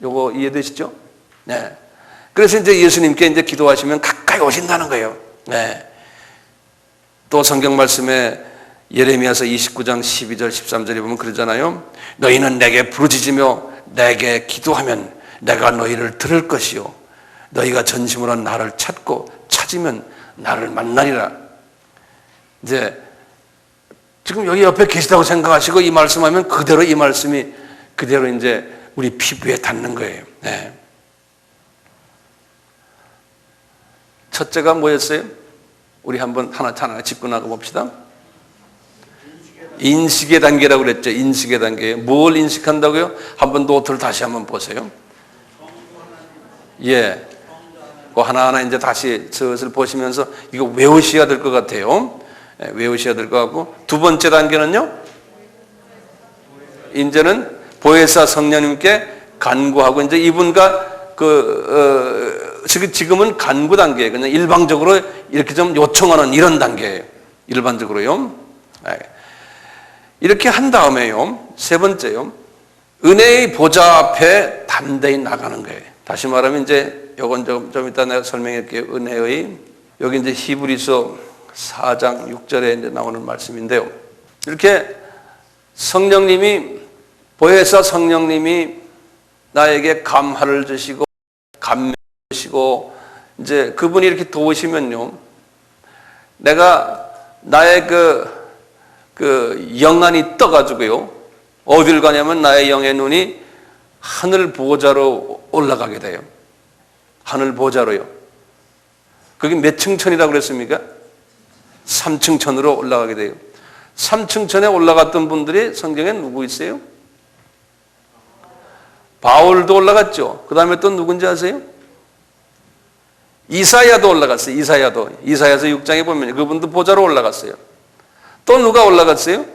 요거 이해되시죠? 네. 그래서 이제 예수님께 이제 기도하시면 가까이 오신다는 거예요. 네. 또 성경 말씀에 예레미야서 29장 12절 13절에 보면 그러잖아요. 너희는 내게 부르짖으며 내게 기도하면 내가 너희를 들을 것이요 너희가 전심으로 나를 찾고 찾으면 나를 만나리라. 이제 지금 여기 옆에 계시다고 생각하시고 이 말씀하면 그대로 이 말씀이 그대로 이제 우리 피부에 닿는 거예요. 네. 첫째가 뭐였어요? 우리 한번 하나 짚고 나가 봅시다. 인식의 단계라고 그랬죠. 인식의 단계. 뭘 인식한다고요? 한번 노트를 다시 한번 보세요. 예. 그 하나하나 이제 다시 슬슬 보시면서 이거 외우셔야 될 것 같아요. 예, 외우셔야 될 것 같고. 두 번째 단계는요? 이제는 보혜사 성령님께 간구하고 이제 이분과 지금은 간구 단계, 그냥 일방적으로 이렇게 좀 요청하는 이런 단계예요. 일반적으로요. 예. 이렇게 한 다음에요. 세 번째요. 은혜의 보좌 앞에 담대히 나가는 거예요. 다시 말하면 이제 요건 좀 이따 내가 설명할게요. 은혜의 여기 이제 히브리서 4장 6절에 이제 나오는 말씀인데요. 이렇게 성령님이 보혜사 성령님이 나에게 감화를 주시고 감명 주시고 이제 그분이 이렇게 도우시면요. 내가 나의 그 영안이 떠가지고요. 어딜 가냐면 나의 영의 눈이 하늘 보좌로 올라가게 돼요. 하늘 보좌로요. 그게 몇 층천이라고 그랬습니까? 3층천으로 올라가게 돼요. 3층천에 올라갔던 분들이 성경에 누구 있어요? 바울도 올라갔죠. 그 다음에 또 누군지 아세요? 이사야도 올라갔어요. 이사야서 6장에 보면 그분도 보좌로 올라갔어요. 또 누가 올라갔어요?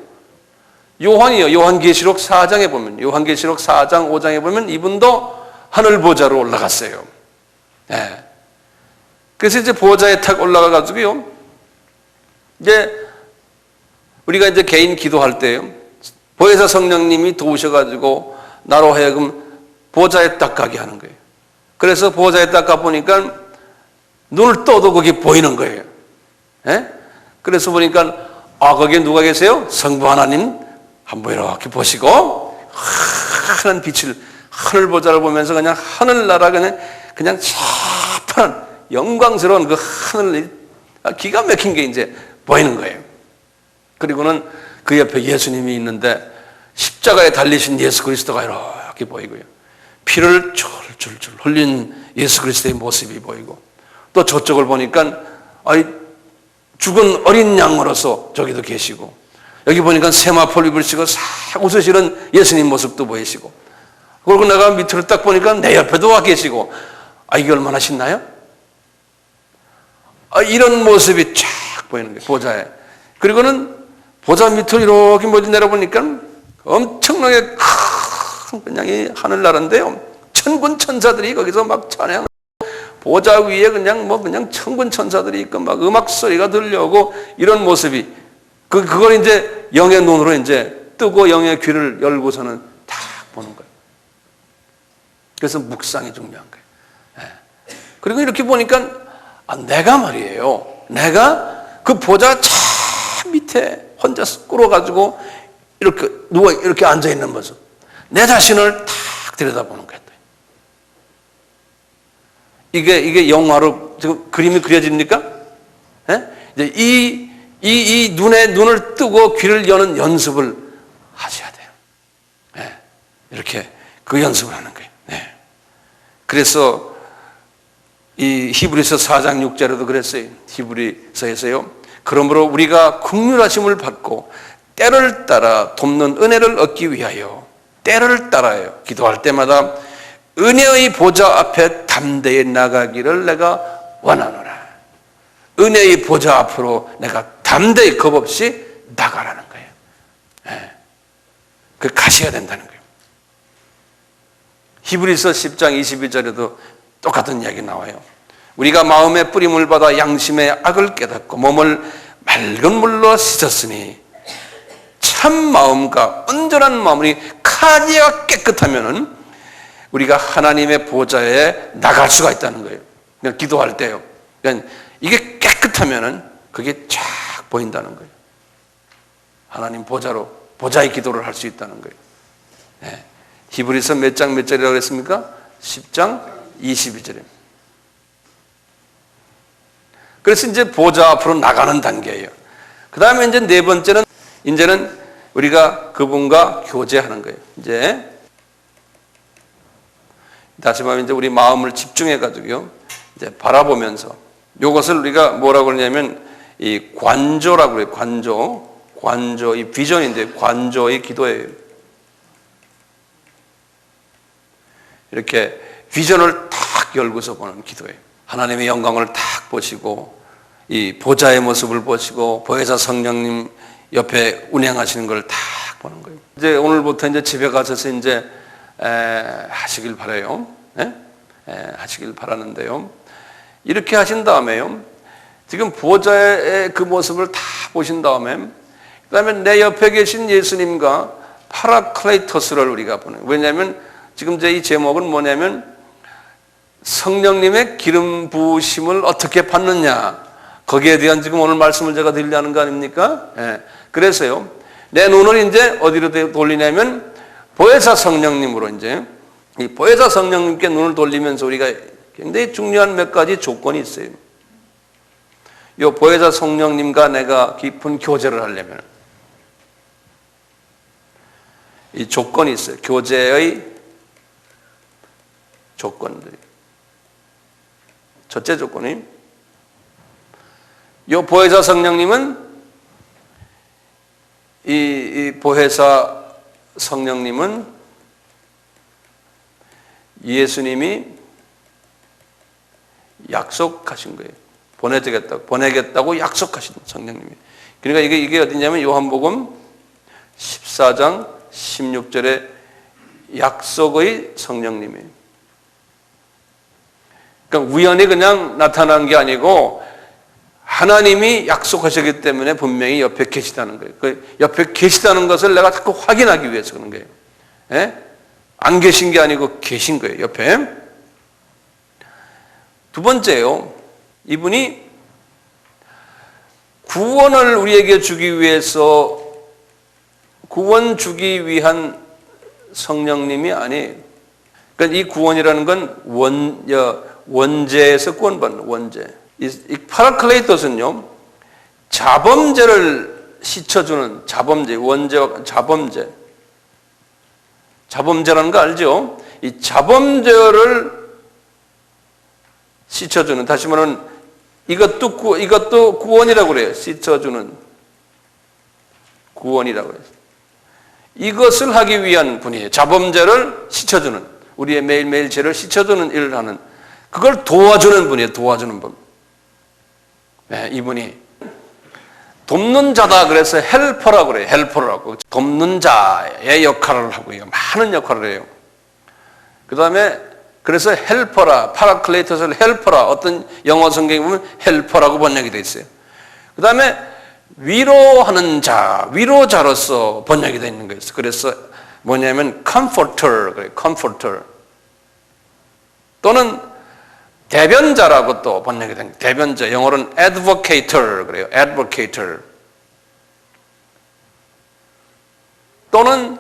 요한이요. 요한계시록 4장에 보면 요한계시록 4장 5장에 보면 이분도 하늘 보좌로 올라갔어요. 네. 그래서 이제 보좌에 탁 올라가 가지고요. 이제 우리가 이제 개인 기도할 때요. 보혜사 성령님이 도우셔 가지고 나로 하여금 보좌에 딱 가게 하는 거예요. 그래서 보좌에 딱 가 보니까 눈을 떠도 거기 보이는 거예요. 네? 그래서 보니까 거기에 누가 계세요? 성부 하나님 한번 이렇게 보시고 하늘 빛을 하늘 보좌를 보면서 그냥 하늘나라 그냥 새파란 영광스러운 그 하늘 기가 막힌 게 이제 보이는 거예요. 그리고는 그 옆에 예수님이 있는데 십자가에 달리신 예수 그리스도가 이렇게 보이고요. 피를 줄줄줄 흘린 예수 그리스도의 모습이 보이고 또 저쪽을 보니까 죽은 어린 양으로서 저기도 계시고 여기 보니까 세마포를 입으시고 싹 웃으시는 예수님 모습도 보이시고 그리고 내가 밑으로 딱 보니까 내 옆에도 와 계시고 이게 얼마나 신나요? 이런 모습이 쫙 보이는 거예요. 보좌에. 그리고는 보좌 밑으로 이렇게 멀리 내려보니까 엄청나게 큰 그냥 이 하늘나라인데요. 천군 천사들이 거기서 막 찬양 보좌 위에 그냥 천군 천사들이 있고 막 음악 소리가 들려오고 이런 모습이 그걸 이제 영의 눈으로 이제 뜨고 영의 귀를 열고서는 딱 보는 거예요. 그래서 묵상이 중요한 거예요. 네. 그리고 이렇게 보니까 내가 말이에요. 내가 그 보좌 참 밑에 혼자 꿇어가지고 이렇게 누워 이렇게 앉아 있는 모습. 내 자신을 탁 들여다보는 거예요. 이게 영화로 지금 그림이 그려집니까? 네? 이제 이 눈을 뜨고 귀를 여는 연습을 하셔야 돼요. 네. 이렇게 그 연습을 하는 거예요. 네. 그래서 이 히브리서 4장 6절에도 그랬어요. 히브리서에서요. 그러므로 우리가 긍휼하심을 받고 때를 따라 돕는 은혜를 얻기 위하여 때를 따라요. 기도할 때마다 은혜의 보좌 앞에 담대히 나가기를 내가 원하노라. 은혜의 보좌 앞으로 내가 담대히 겁없이 나가라는 거예요. 네. 그 가셔야 된다는 거예요. 히브리서 10장 22절에도 똑같은 이야기 나와요. 우리가 마음의 뿌림을 받아 양심의 악을 깨닫고 몸을 맑은 물로 씻었으니 참 마음과 온전한 마음이 카디가 깨끗하면은 우리가 하나님의 보좌에 나갈 수가 있다는 거예요. 그냥 기도할 때요. 그러니까 이게 깨끗하면은 그게 쫙 보인다는 거예요. 하나님 보좌의 기도를 할 수 있다는 거예요. 네. 히브리서 몇 장 몇 절이라고 그랬습니까? 10장 22절입니다. 그래서 이제 보좌 앞으로 나가는 단계예요. 그 다음에 이제 네 번째는 이제는 우리가 그분과 교제하는 거예요. 이제 다시 말하면 이제 우리 마음을 집중해 가지고요. 이제 바라보면서 이것을 우리가 뭐라고 그러냐면 이 관조라고 그래요. 관조 이 비전인데 관조의 기도예요. 이렇게 비전을 탁 열고서 보는 기도예요. 하나님의 영광을 탁 보시고 이 보좌의 모습을 보시고 보혜사 성령님 옆에 운행하시는 걸 탁 보는 거예요. 이제 오늘부터 이제 집에 가셔서 이제 하시길 바라요. 하시길 바라는데요. 이렇게 하신 다음에요. 지금 보좌의 그 모습을 다 보신 다음에 그다음에 내 옆에 계신 예수님과 파라클레이토스를 우리가 보는 거예요. 왜냐하면 지금 제 이 제목은 뭐냐면 성령님의 기름 부으심을 어떻게 받느냐 거기에 대한 지금 오늘 말씀을 제가 드리려는 거 아닙니까? 그래서요 내 눈을 이제 어디로 돌리냐면 보혜사 성령님으로 이제 이 보혜사 성령님께 눈을 돌리면서 우리가 굉장히 중요한 몇 가지 조건이 있어요. 이 보혜사 성령님과 내가 깊은 교제를 하려면 이 조건이 있어요. 교제의 조건들이. 첫째 조건이 이 보혜사 성령님은 이 보혜사 성령님은 예수님이 약속하신 거예요. 보내겠다고 약속하신 성령님이. 그러니까 이게 어디냐면 요한복음 14장 16절에 약속의 성령님이에요. 그러니까 우연히 그냥 나타난 게 아니고 하나님이 약속하셨기 때문에 분명히 옆에 계시다는 거예요. 그 옆에 계시다는 것을 내가 자꾸 확인하기 위해서 그런 거예요. 안 계신 게 아니고 계신 거예요. 옆에. 두 번째요. 이분이 구원을 우리에게 주기 위해서 구원 주기 위한 성령님이 아니에요. 그러니까 이 구원이라는 건 원죄에서 구원받는 원죄. 이 파라클레이토스는요, 자범죄를 씻어주는 자범죄, 원죄와 자범죄. 자범죄라는 거 알죠? 이 자범죄를 씻어주는, 다시 말하면 이것도 구원이라고 그래요. 씻어주는 구원이라고 해요. 이것을 하기 위한 분이에요. 자범죄를 씻어주는, 우리의 매일매일 죄를 씻어주는 일을 하는, 그걸 도와주는 분이에요. 도와주는 분. 네, 이분이 돕는 자다 그래서 헬퍼라고 그래요. 헬퍼라고. 돕는 자의 역할을 하고요. 많은 역할을 해요. 그 다음에 그래서 헬퍼라, 파라클레이토스를 헬퍼라, 어떤 영어 성경에 보면 헬퍼라고 번역이 되어 있어요. 그 다음에 위로하는 자, 위로자로서 번역이 되어 있는 거예요. 그래서 뭐냐면 comforter, 그래요. comforter. 또는 대변자라고 또 번역이 됩니다. 대변자, 영어로는 advocator 그래요. advocator. 또는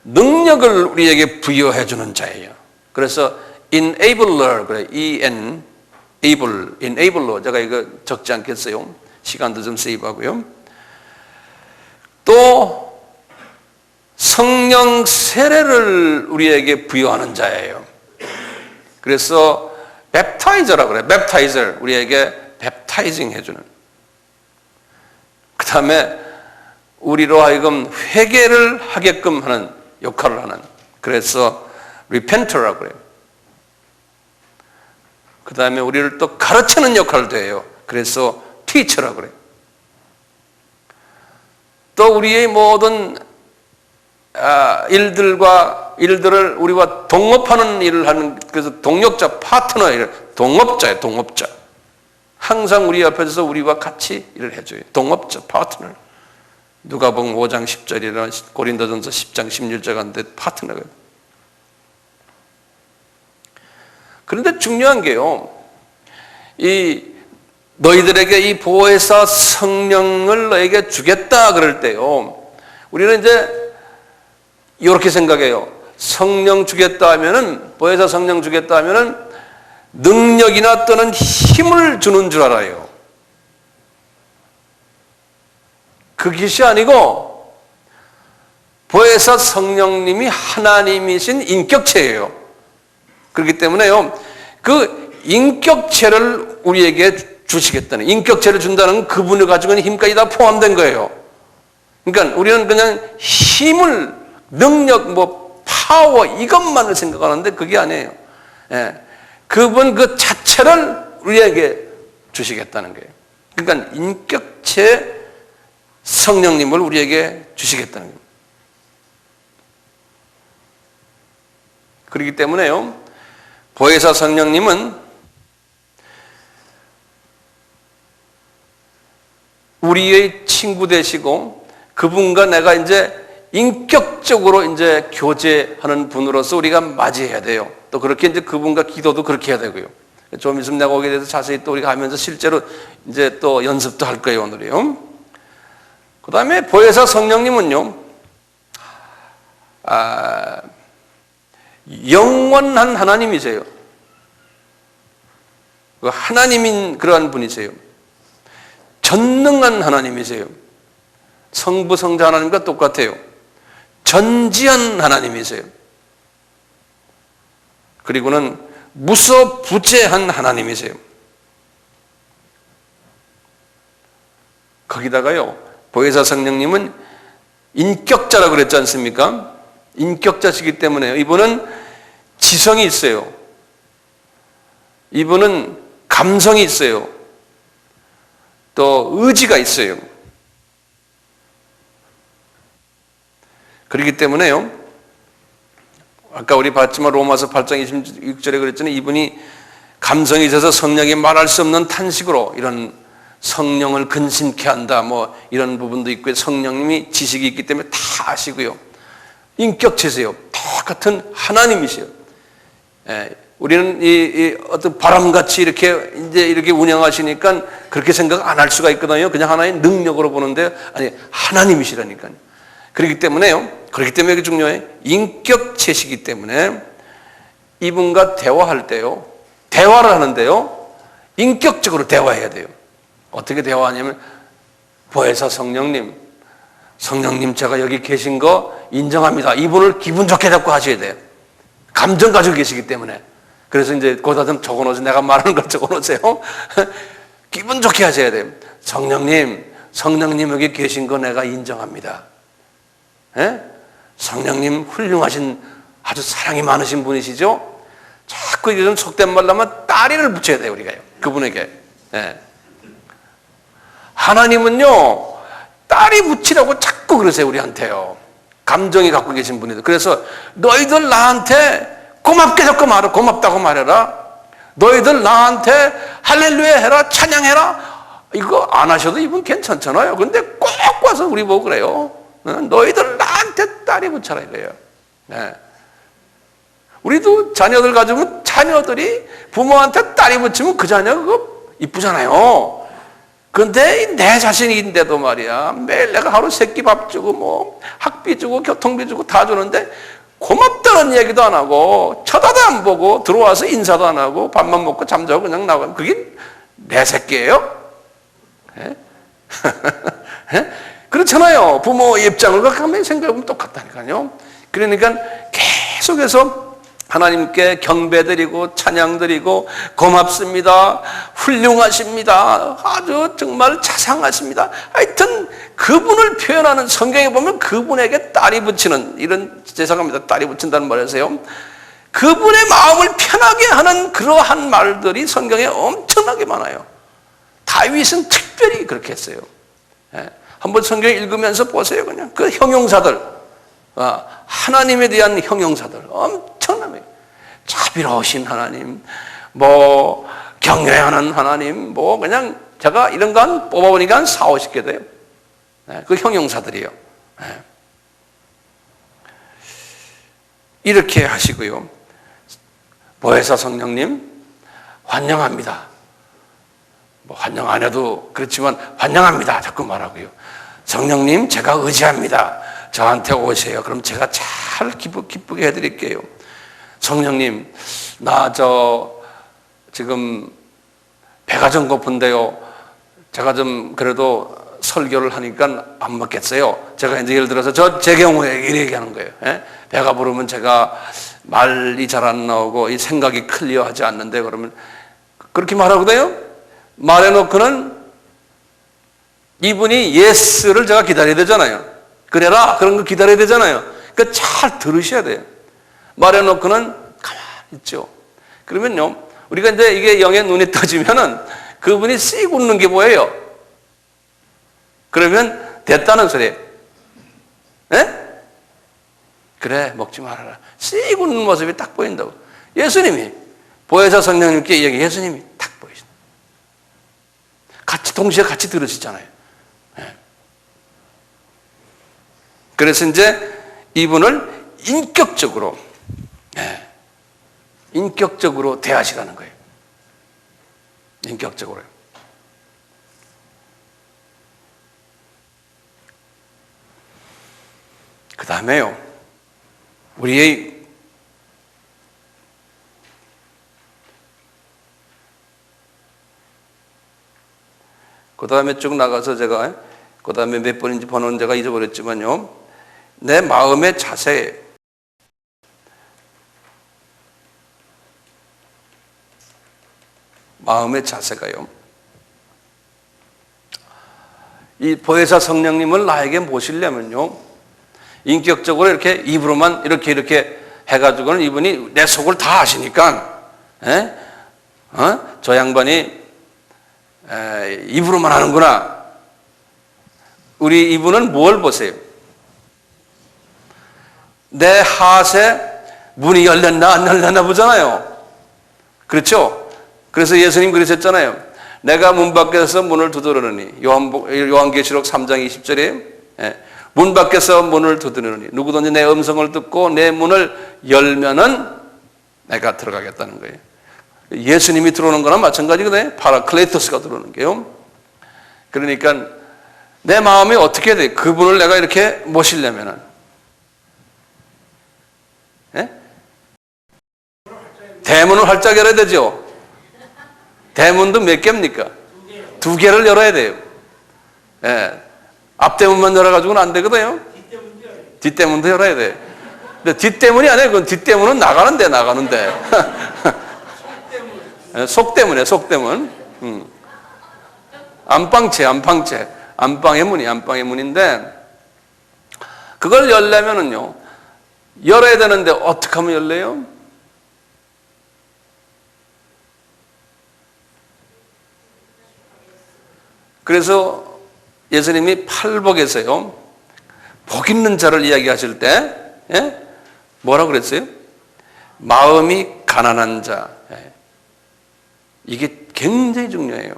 능력을 우리에게 부여해 주는 자예요. 그래서 enabler 그래요. enabler. 제가 이거 적지 않겠어요. 시간도 좀 세이브하고요. 또 성령 세례를 우리에게 부여하는 자예요. 그래서 웹타이저라고 그래요. 웹타이저, 우리에게 웹타이징 해주는. 그 다음에 우리로 하여금 회개를 하게끔 하는 역할을 하는. 그래서 repenter라고 그래요. 그 다음에 우리를 또 가르치는 역할도 해요. 그래서 teacher라고 그래요. 또 우리의 모든 일들을 우리와 동업하는 일을 하는, 그래서 동역자, 파트너 일, 동업자예요, 동업자. 항상 우리 옆에서 우리와 같이 일을 해줘요. 동업자, 파트너. 누가복음 5장 10절이나 고린도전서 10장 16절 가운데 파트너가. 그런데 중요한 게요, 너희들에게 이 보혜사 성령을 너에게 주겠다 그럴 때요, 우리는 이제 이렇게 생각해요. 성령 주겠다 하면은, 보혜사 성령 주겠다 하면은 능력이나 또는 힘을 주는 줄 알아요. 그것이 아니고 보혜사 성령님이 하나님이신 인격체예요. 그렇기 때문에요, 그 인격체를 우리에게 주시겠다는, 인격체를 준다는 그분을 가지고 있는 힘까지 다 포함된 거예요. 그러니까 우리는 그냥 힘을, 능력, 파워 이것만을 생각하는데 그게 아니에요. 예. 그분 그 자체를 우리에게 주시겠다는 거예요. 그러니까 인격체 성령님을 우리에게 주시겠다는 거예요. 그렇기 때문에요, 보혜사 성령님은 우리의 친구 되시고 그분과 내가 이제 인격적으로 이제 교제하는 분으로서 우리가 맞이해야 돼요. 또 그렇게 이제 그분과 기도도 그렇게 해야 되고요. 좀 있으면 내가 거기에 대해서 자세히 또 우리가 하면서 실제로 이제 또 연습도 할 거예요, 오늘이요. 그 다음에 보혜사 성령님은요, 영원한 하나님이세요. 하나님인 그러한 분이세요. 전능한 하나님이세요. 성부, 성자 하나님과 똑같아요. 전지한 하나님이세요. 그리고는 무소부재한 하나님이세요. 거기다가요, 보혜사 성령님은 인격자라고 그랬지 않습니까? 인격자시기 때문에 이분은 지성이 있어요. 이분은 감성이 있어요. 또 의지가 있어요. 그렇기 때문에요, 아까 우리 봤지만 로마서 8장 26절에 그랬잖아요. 이분이 감성이 있어서 성령이 말할 수 없는 탄식으로 이런 성령을 근심케 한다, 이런 부분도 있고요. 성령님이 지식이 있기 때문에 다 아시고요. 인격체세요. 똑같은 하나님이세요. 우리는 이 어떤 바람같이 이렇게 운영하시니까 그렇게 생각 안 할 수가 있거든요. 그냥 하나의 능력으로 보는데, 아니, 하나님이시라니까요. 그렇기 때문에요. 그렇기 때문에 이게 중요해요. 인격체시기 때문에 이분과 대화할 때요, 대화를 하는데요, 인격적으로 대화해야 돼요. 어떻게 대화하냐면, 보혜사 성령님, 제가 여기 계신 거 인정합니다. 이분을 기분 좋게 잡고 하셔야 돼요. 감정 가지고 계시기 때문에. 그래서 이제 거기다 좀 적어놓으세요. 내가 말하는 걸 적어놓으세요. 기분 좋게 하셔야 돼요. 성령님 여기 계신 거 내가 인정합니다. 예? 성령님 훌륭하신, 아주 사랑이 많으신 분이시죠? 자꾸 이런 속된 말로 하면 따리를 붙여야 돼요, 우리가요. 그분에게. 예. 하나님은요, 딸이 붙이라고 자꾸 그러세요, 우리한테요. 감정이 갖고 계신 분이들. 그래서 너희들 나한테 고맙게 자꾸 말해, 고맙다고 말해라. 너희들 나한테 할렐루야 해라, 찬양해라. 이거 안 하셔도 이분 괜찮잖아요. 근데 꼭 와서 우리 보고 그래요. 너희들 나한테 딸이 붙여라 이거예요. 네. 우리도 자녀들 가지고 자녀들이 부모한테 딸이 붙이면 그 자녀가 그거 이쁘잖아요. 근데 내 자신인데도 말이야, 매일 내가 하루 세끼 밥 주고 학비 주고 교통비 주고 다 주는데 고맙다는 얘기도 안 하고 쳐다도 안 보고 들어와서 인사도 안 하고 밥만 먹고 잠자고 그냥 나가면 그게 내 새끼예요? 예? 그렇잖아요. 부모 입장을 가만히 생각해보면 똑같다니까요. 그러니까 계속해서 하나님께 경배드리고 찬양드리고 고맙습니다, 훌륭하십니다, 아주 정말 자상하십니다, 하여튼 그분을 표현하는, 성경에 보면 그분에게 딸이 붙이는, 이런, 죄송합니다, 딸이 붙인다는 말이세요. 그분의 마음을 편하게 하는 그러한 말들이 성경에 엄청나게 많아요. 다윗은 특별히 그렇게 했어요. 한번 성경 읽으면서 보세요. 그냥 그 형용사들, 하나님에 대한 형용사들 엄청납니다. 자비로우신 하나님, 경외하는 하나님, 그냥 제가 이런 거 한 뽑아보니까 한 40-50개 돼요. 그 형용사들이요. 이렇게 하시고요. 보혜사 성령님 환영합니다. 뭐 환영 안 해도 그렇지만 환영합니다. 자꾸 말하고요. 성령님 제가 의지합니다. 저한테 오세요. 그럼 제가 잘 기쁘게 해드릴게요. 성령님 나 지금 배가 좀 고픈데요. 제가 좀 그래도 설교를 하니까 안 먹겠어요. 제가 이제 예를 들어서 제 경우에 이렇게 얘기하는 거예요. 배가 부르면 제가 말이 잘 안 나오고 이 생각이 클리어하지 않는데 그러면 그렇게 말하거든요. 말해놓고는 이분이 예스를 제가 기다려야 되잖아요. 그래라 그런 거 기다려야 되잖아요. 그러니까 잘 들으셔야 돼요. 말해놓고는 가만히 있죠. 그러면요 우리가 이제 이게 영의 눈이 떠지면은 그분이 씩 웃는 게 뭐예요? 그러면 됐다는 소리예요. 그래 먹지 말아라. 씩 웃는 모습이 딱 보인다고. 예수님이 보혜사 성령님께 얘기 예수님이 딱 보이신다. 동시에 같이 들으시잖아요. 그래서 이제 이분을 인격적으로 대하시라는 거예요. 인격적으로요. 그 다음에요. 우리의 그 다음에 쭉 나가서 제가 그 다음에 몇 번인지 번호는 제가 잊어버렸지만요. 내 마음의 자세 마음의 자세가요. 이 보혜사 성령님을 나에게 모시려면요. 인격적으로 이렇게 입으로만 이렇게 해가지고는 이분이 내 속을 다 아시니까, 저 양반이 입으로만 하는구나. 우리 이분은 뭘 보세요? 내 하세 문이 열렸나 안 열렸나 보잖아요. 그렇죠? 그래서 예수님 그러셨잖아요. 내가 문 밖에서 문을 두드리느니 요한계시록 3장 20절에 문 밖에서 문을 두드리느니 누구든지 내 음성을 듣고 내 문을 열면은 내가 들어가겠다는 거예요. 예수님이 들어오는 거랑 마찬가지거든요. 파라클레토스가 들어오는 게요. 그러니까 내 마음이 어떻게 돼? 그분을 내가 이렇게 모시려면은 대문을 활짝 열어야 되죠. 대문도 몇 개입니까? 2개를 열어야 돼요. 앞대문만 열어가지고는 안 되거든요. 뒷대문도 열어야 돼. 근데 뒷대문이 아니에요. 그건 뒷대문은 나가는데. 속대문. 안방채. 안방의 문인데, 그걸 열려면은요, 열어야 되는데, 어떻게 하면 열려요? 그래서 예수님이 팔복에서요, 복 있는 자를 이야기하실 때, 뭐라고 그랬어요? 마음이 가난한 자. 이게 굉장히 중요해요.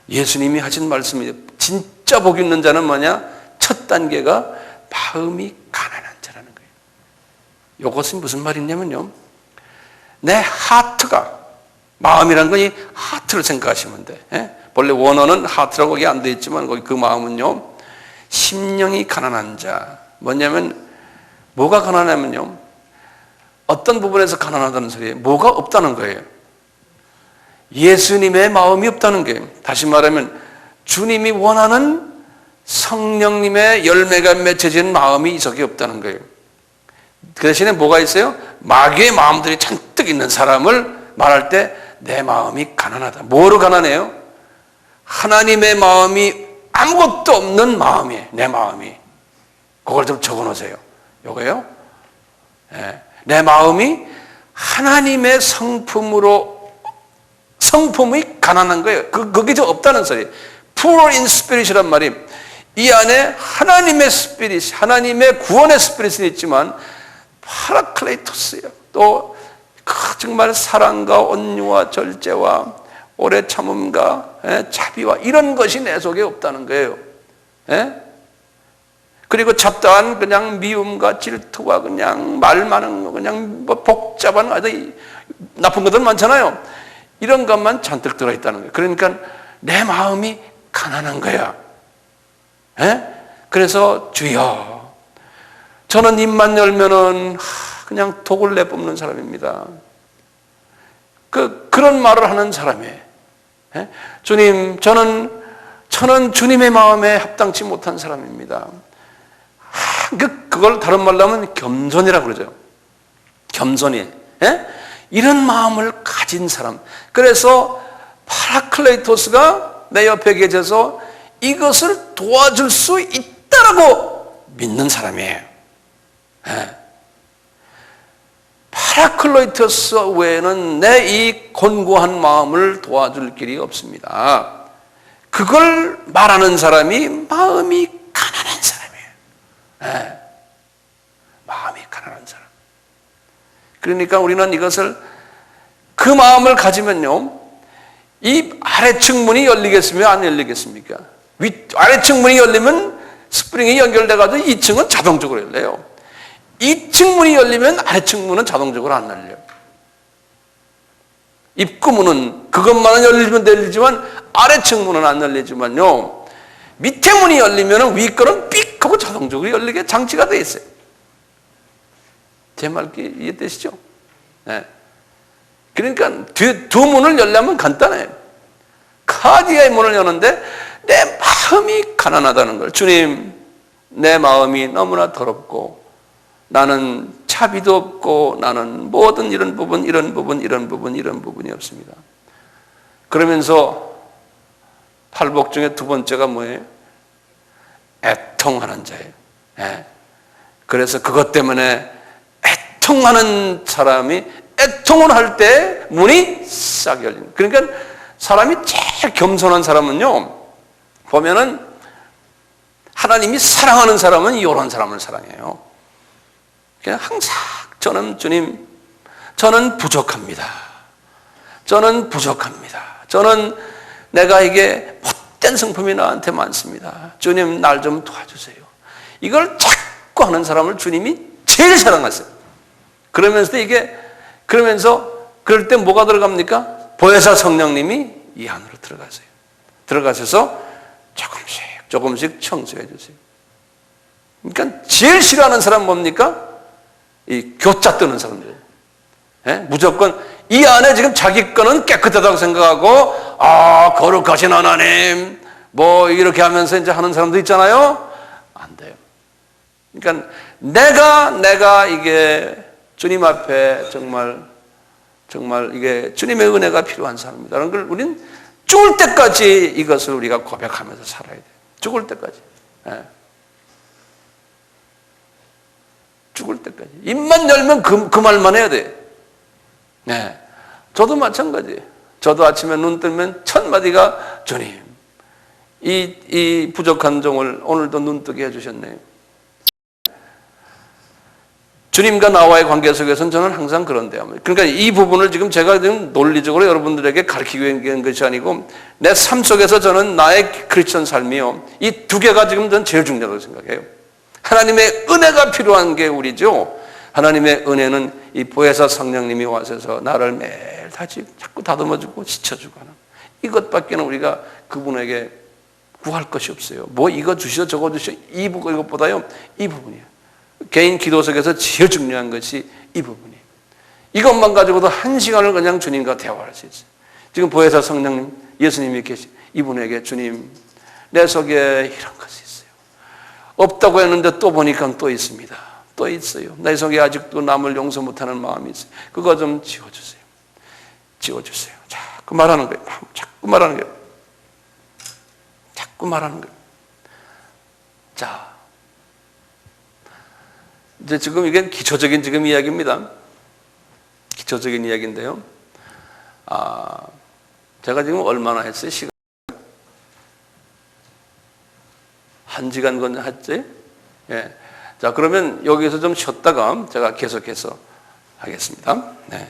예수님이 하신 말씀이 진짜 복 있는 자는 뭐냐? 첫 단계가 마음이 가난한 자라는 거예요. 이것은 무슨 말이냐면요. 내 하트가, 마음이라는 건 이 하트를 생각하시면 돼. 본래 원어는 하트라고 거기 안 돼 있지만 거기 그 마음은요. 심령이 가난한 자. 뭐냐면 뭐가 가난하면요. 어떤 부분에서 가난하다는 소리예요. 뭐가 없다는 거예요. 예수님의 마음이 없다는 거예요. 다시 말하면 주님이 원하는 성령님의 열매가 맺혀진 마음이 이 속에 없다는 거예요. 그 대신에 뭐가 있어요? 마귀의 마음들이 잔뜩 있는 사람을 말할 때 내 마음이 가난하다. 뭐로 가난해요? 하나님의 마음이 아무것도 없는 마음이에요. 내 마음이. 그걸 좀 적어놓으세요. 요거요. 내 마음이 하나님의 성품이 가난한 거예요. 그게 좀 없다는 소리예요. Poor in spirit이란 말이 이 안에 하나님의 스피릿, 하나님의 구원의 스피릿은 있지만 파라클레이토스예요. 또 정말 사랑과 온유와 절제와 오래 참음과 자비와 이런 것이 내 속에 없다는 거예요. 그리고 잡다한 그냥 미움과 질투와 그냥 말 많은 거, 그냥 뭐 복잡한 아주 나쁜 것들 많잖아요. 이런 것만 잔뜩 들어있다는 거예요. 그러니까 내 마음이 가난한 거야. 에? 그래서 주여, 저는 입만 열면은 그냥 독을 내뿜는 사람입니다. 그런 말을 하는 사람이에요. 에? 주님, 저는 주님의 마음에 합당치 못한 사람입니다. 그걸 다른 말로 하면 겸손이라고 그러죠. 겸손이. 에? 이런 마음을 가진 사람. 그래서 파라클레이토스가 내 옆에 계셔서 이것을 도와줄 수 있다라고 믿는 사람이에요. 예. 파라클레이토스 외에는 내 이 곤고한 마음을 도와줄 길이 없습니다. 그걸 말하는 사람이 마음이 가난한 사람이에요. 예. 마음이 가난한 사람. 그러니까 우리는 이것을, 그 마음을 가지면요, 이 아래층 문이 열리겠습니까? 안 열리겠습니까? 아래층 문이 열리면 스프링이 연결돼가지고 2층은 자동적으로 열려요. 2층 문이 열리면 아래층 문은 자동적으로 안 열려요. 입구 문은 그것만은 열리지만 아래층 문은 안 열리지만요, 밑에 문이 열리면 위 거는 삑 하고 자동적으로 열리게 장치가 되어 있어요. 제 말 이해되시죠? 네. 그러니까 두 문을 열려면 간단해요. 카디아의 문을 여는데 내 마음이 가난하다는 걸. 주님, 내 마음이 너무나 더럽고 나는 차비도 없고 나는 모든 이런 부분이 없습니다. 그러면서 팔복 중에 두 번째가 뭐예요? 애통하는 자예요. 네. 그래서 그것 때문에 애통하는 사람이 애통을 할 때 문이 싹 열립니다. 그러니까 사람이 제일 겸손한 사람은요, 보면은 하나님이 사랑하는 사람은 이런 사람을 사랑해요. 그냥 항상 저는 주님, 저는 부족합니다. 저는 내가 이게 못된 성품이 나한테 많습니다. 주님, 날 좀 도와주세요. 이걸 자꾸 하는 사람을 주님이 제일 사랑하세요. 그러면서 그럴 때 뭐가 들어갑니까? 보혜사 성령님이 이 안으로 들어가세요. 들어가셔서 조금씩 청소해 주세요. 그러니까 제일 싫어하는 사람 뭡니까? 이 교짜 뜨는 사람들. 예? 무조건 이 안에 지금 자기 거는 깨끗하다고 생각하고, 거룩하신 하나님, 뭐 이렇게 하면서 이제 하는 사람도 있잖아요. 안 돼요. 그러니까 내가 이게 주님 앞에 정말 이게 주님의 은혜가 필요한 사람이다. 라는 걸 우리는 죽을 때까지 이것을 우리가 고백하면서 살아야 돼요. 죽을 때까지. 예. 죽을 때까지. 입만 열면 그 말만 해야 돼요. 예. 저도 마찬가지예요. 저도 아침에 눈 뜨면 첫 마디가, 주님, 이 부족한 종을 오늘도 눈 뜨게 해주셨네요. 주님과 나와의 관계 속에서는 저는 항상 그런데요. 그러니까 이 부분을 지금 제가 지금 논리적으로 여러분들에게 가르치기 위한 것이 아니고, 내 삶 속에서 저는 나의 크리스천 삶이요, 이 두 개가 지금 저는 제일 중요하다고 생각해요. 하나님의 은혜가 필요한 게 우리죠. 하나님의 은혜는 이 보혜사 성령님이 와셔서 나를 매일 자꾸 다듬어주고 지쳐주고 하는 이것밖에는 우리가 그분에게 구할 것이 없어요. 뭐 이거 주시오 저거 주시오 이것보다요, 이 부분이에요. 개인 기도 속에서 제일 중요한 것이 이 부분이에요. 이것만 가지고도 1시간을 그냥 주님과 대화할 수 있어요. 지금 보혜사 성령님, 예수님이 계신 이분에게, 주님, 내 속에 이런 것이 있어요. 없다고 했는데 또 보니까 또 있습니다. 또 있어요. 내 속에 아직도 남을 용서 못하는 마음이 있어요. 그거 좀 지워주세요. 지워주세요. 자꾸 말하는 거예요. 자꾸 말하는 거예요. 자, 이제 지금 이게 기초적인 지금 이야기입니다. 기초적인 이야기인데요. 제가 지금 얼마나 했어요? 시간? 1시간 건 했지? 예. 자, 그러면 여기서 좀 쉬었다가 제가 계속해서 하겠습니다. 네.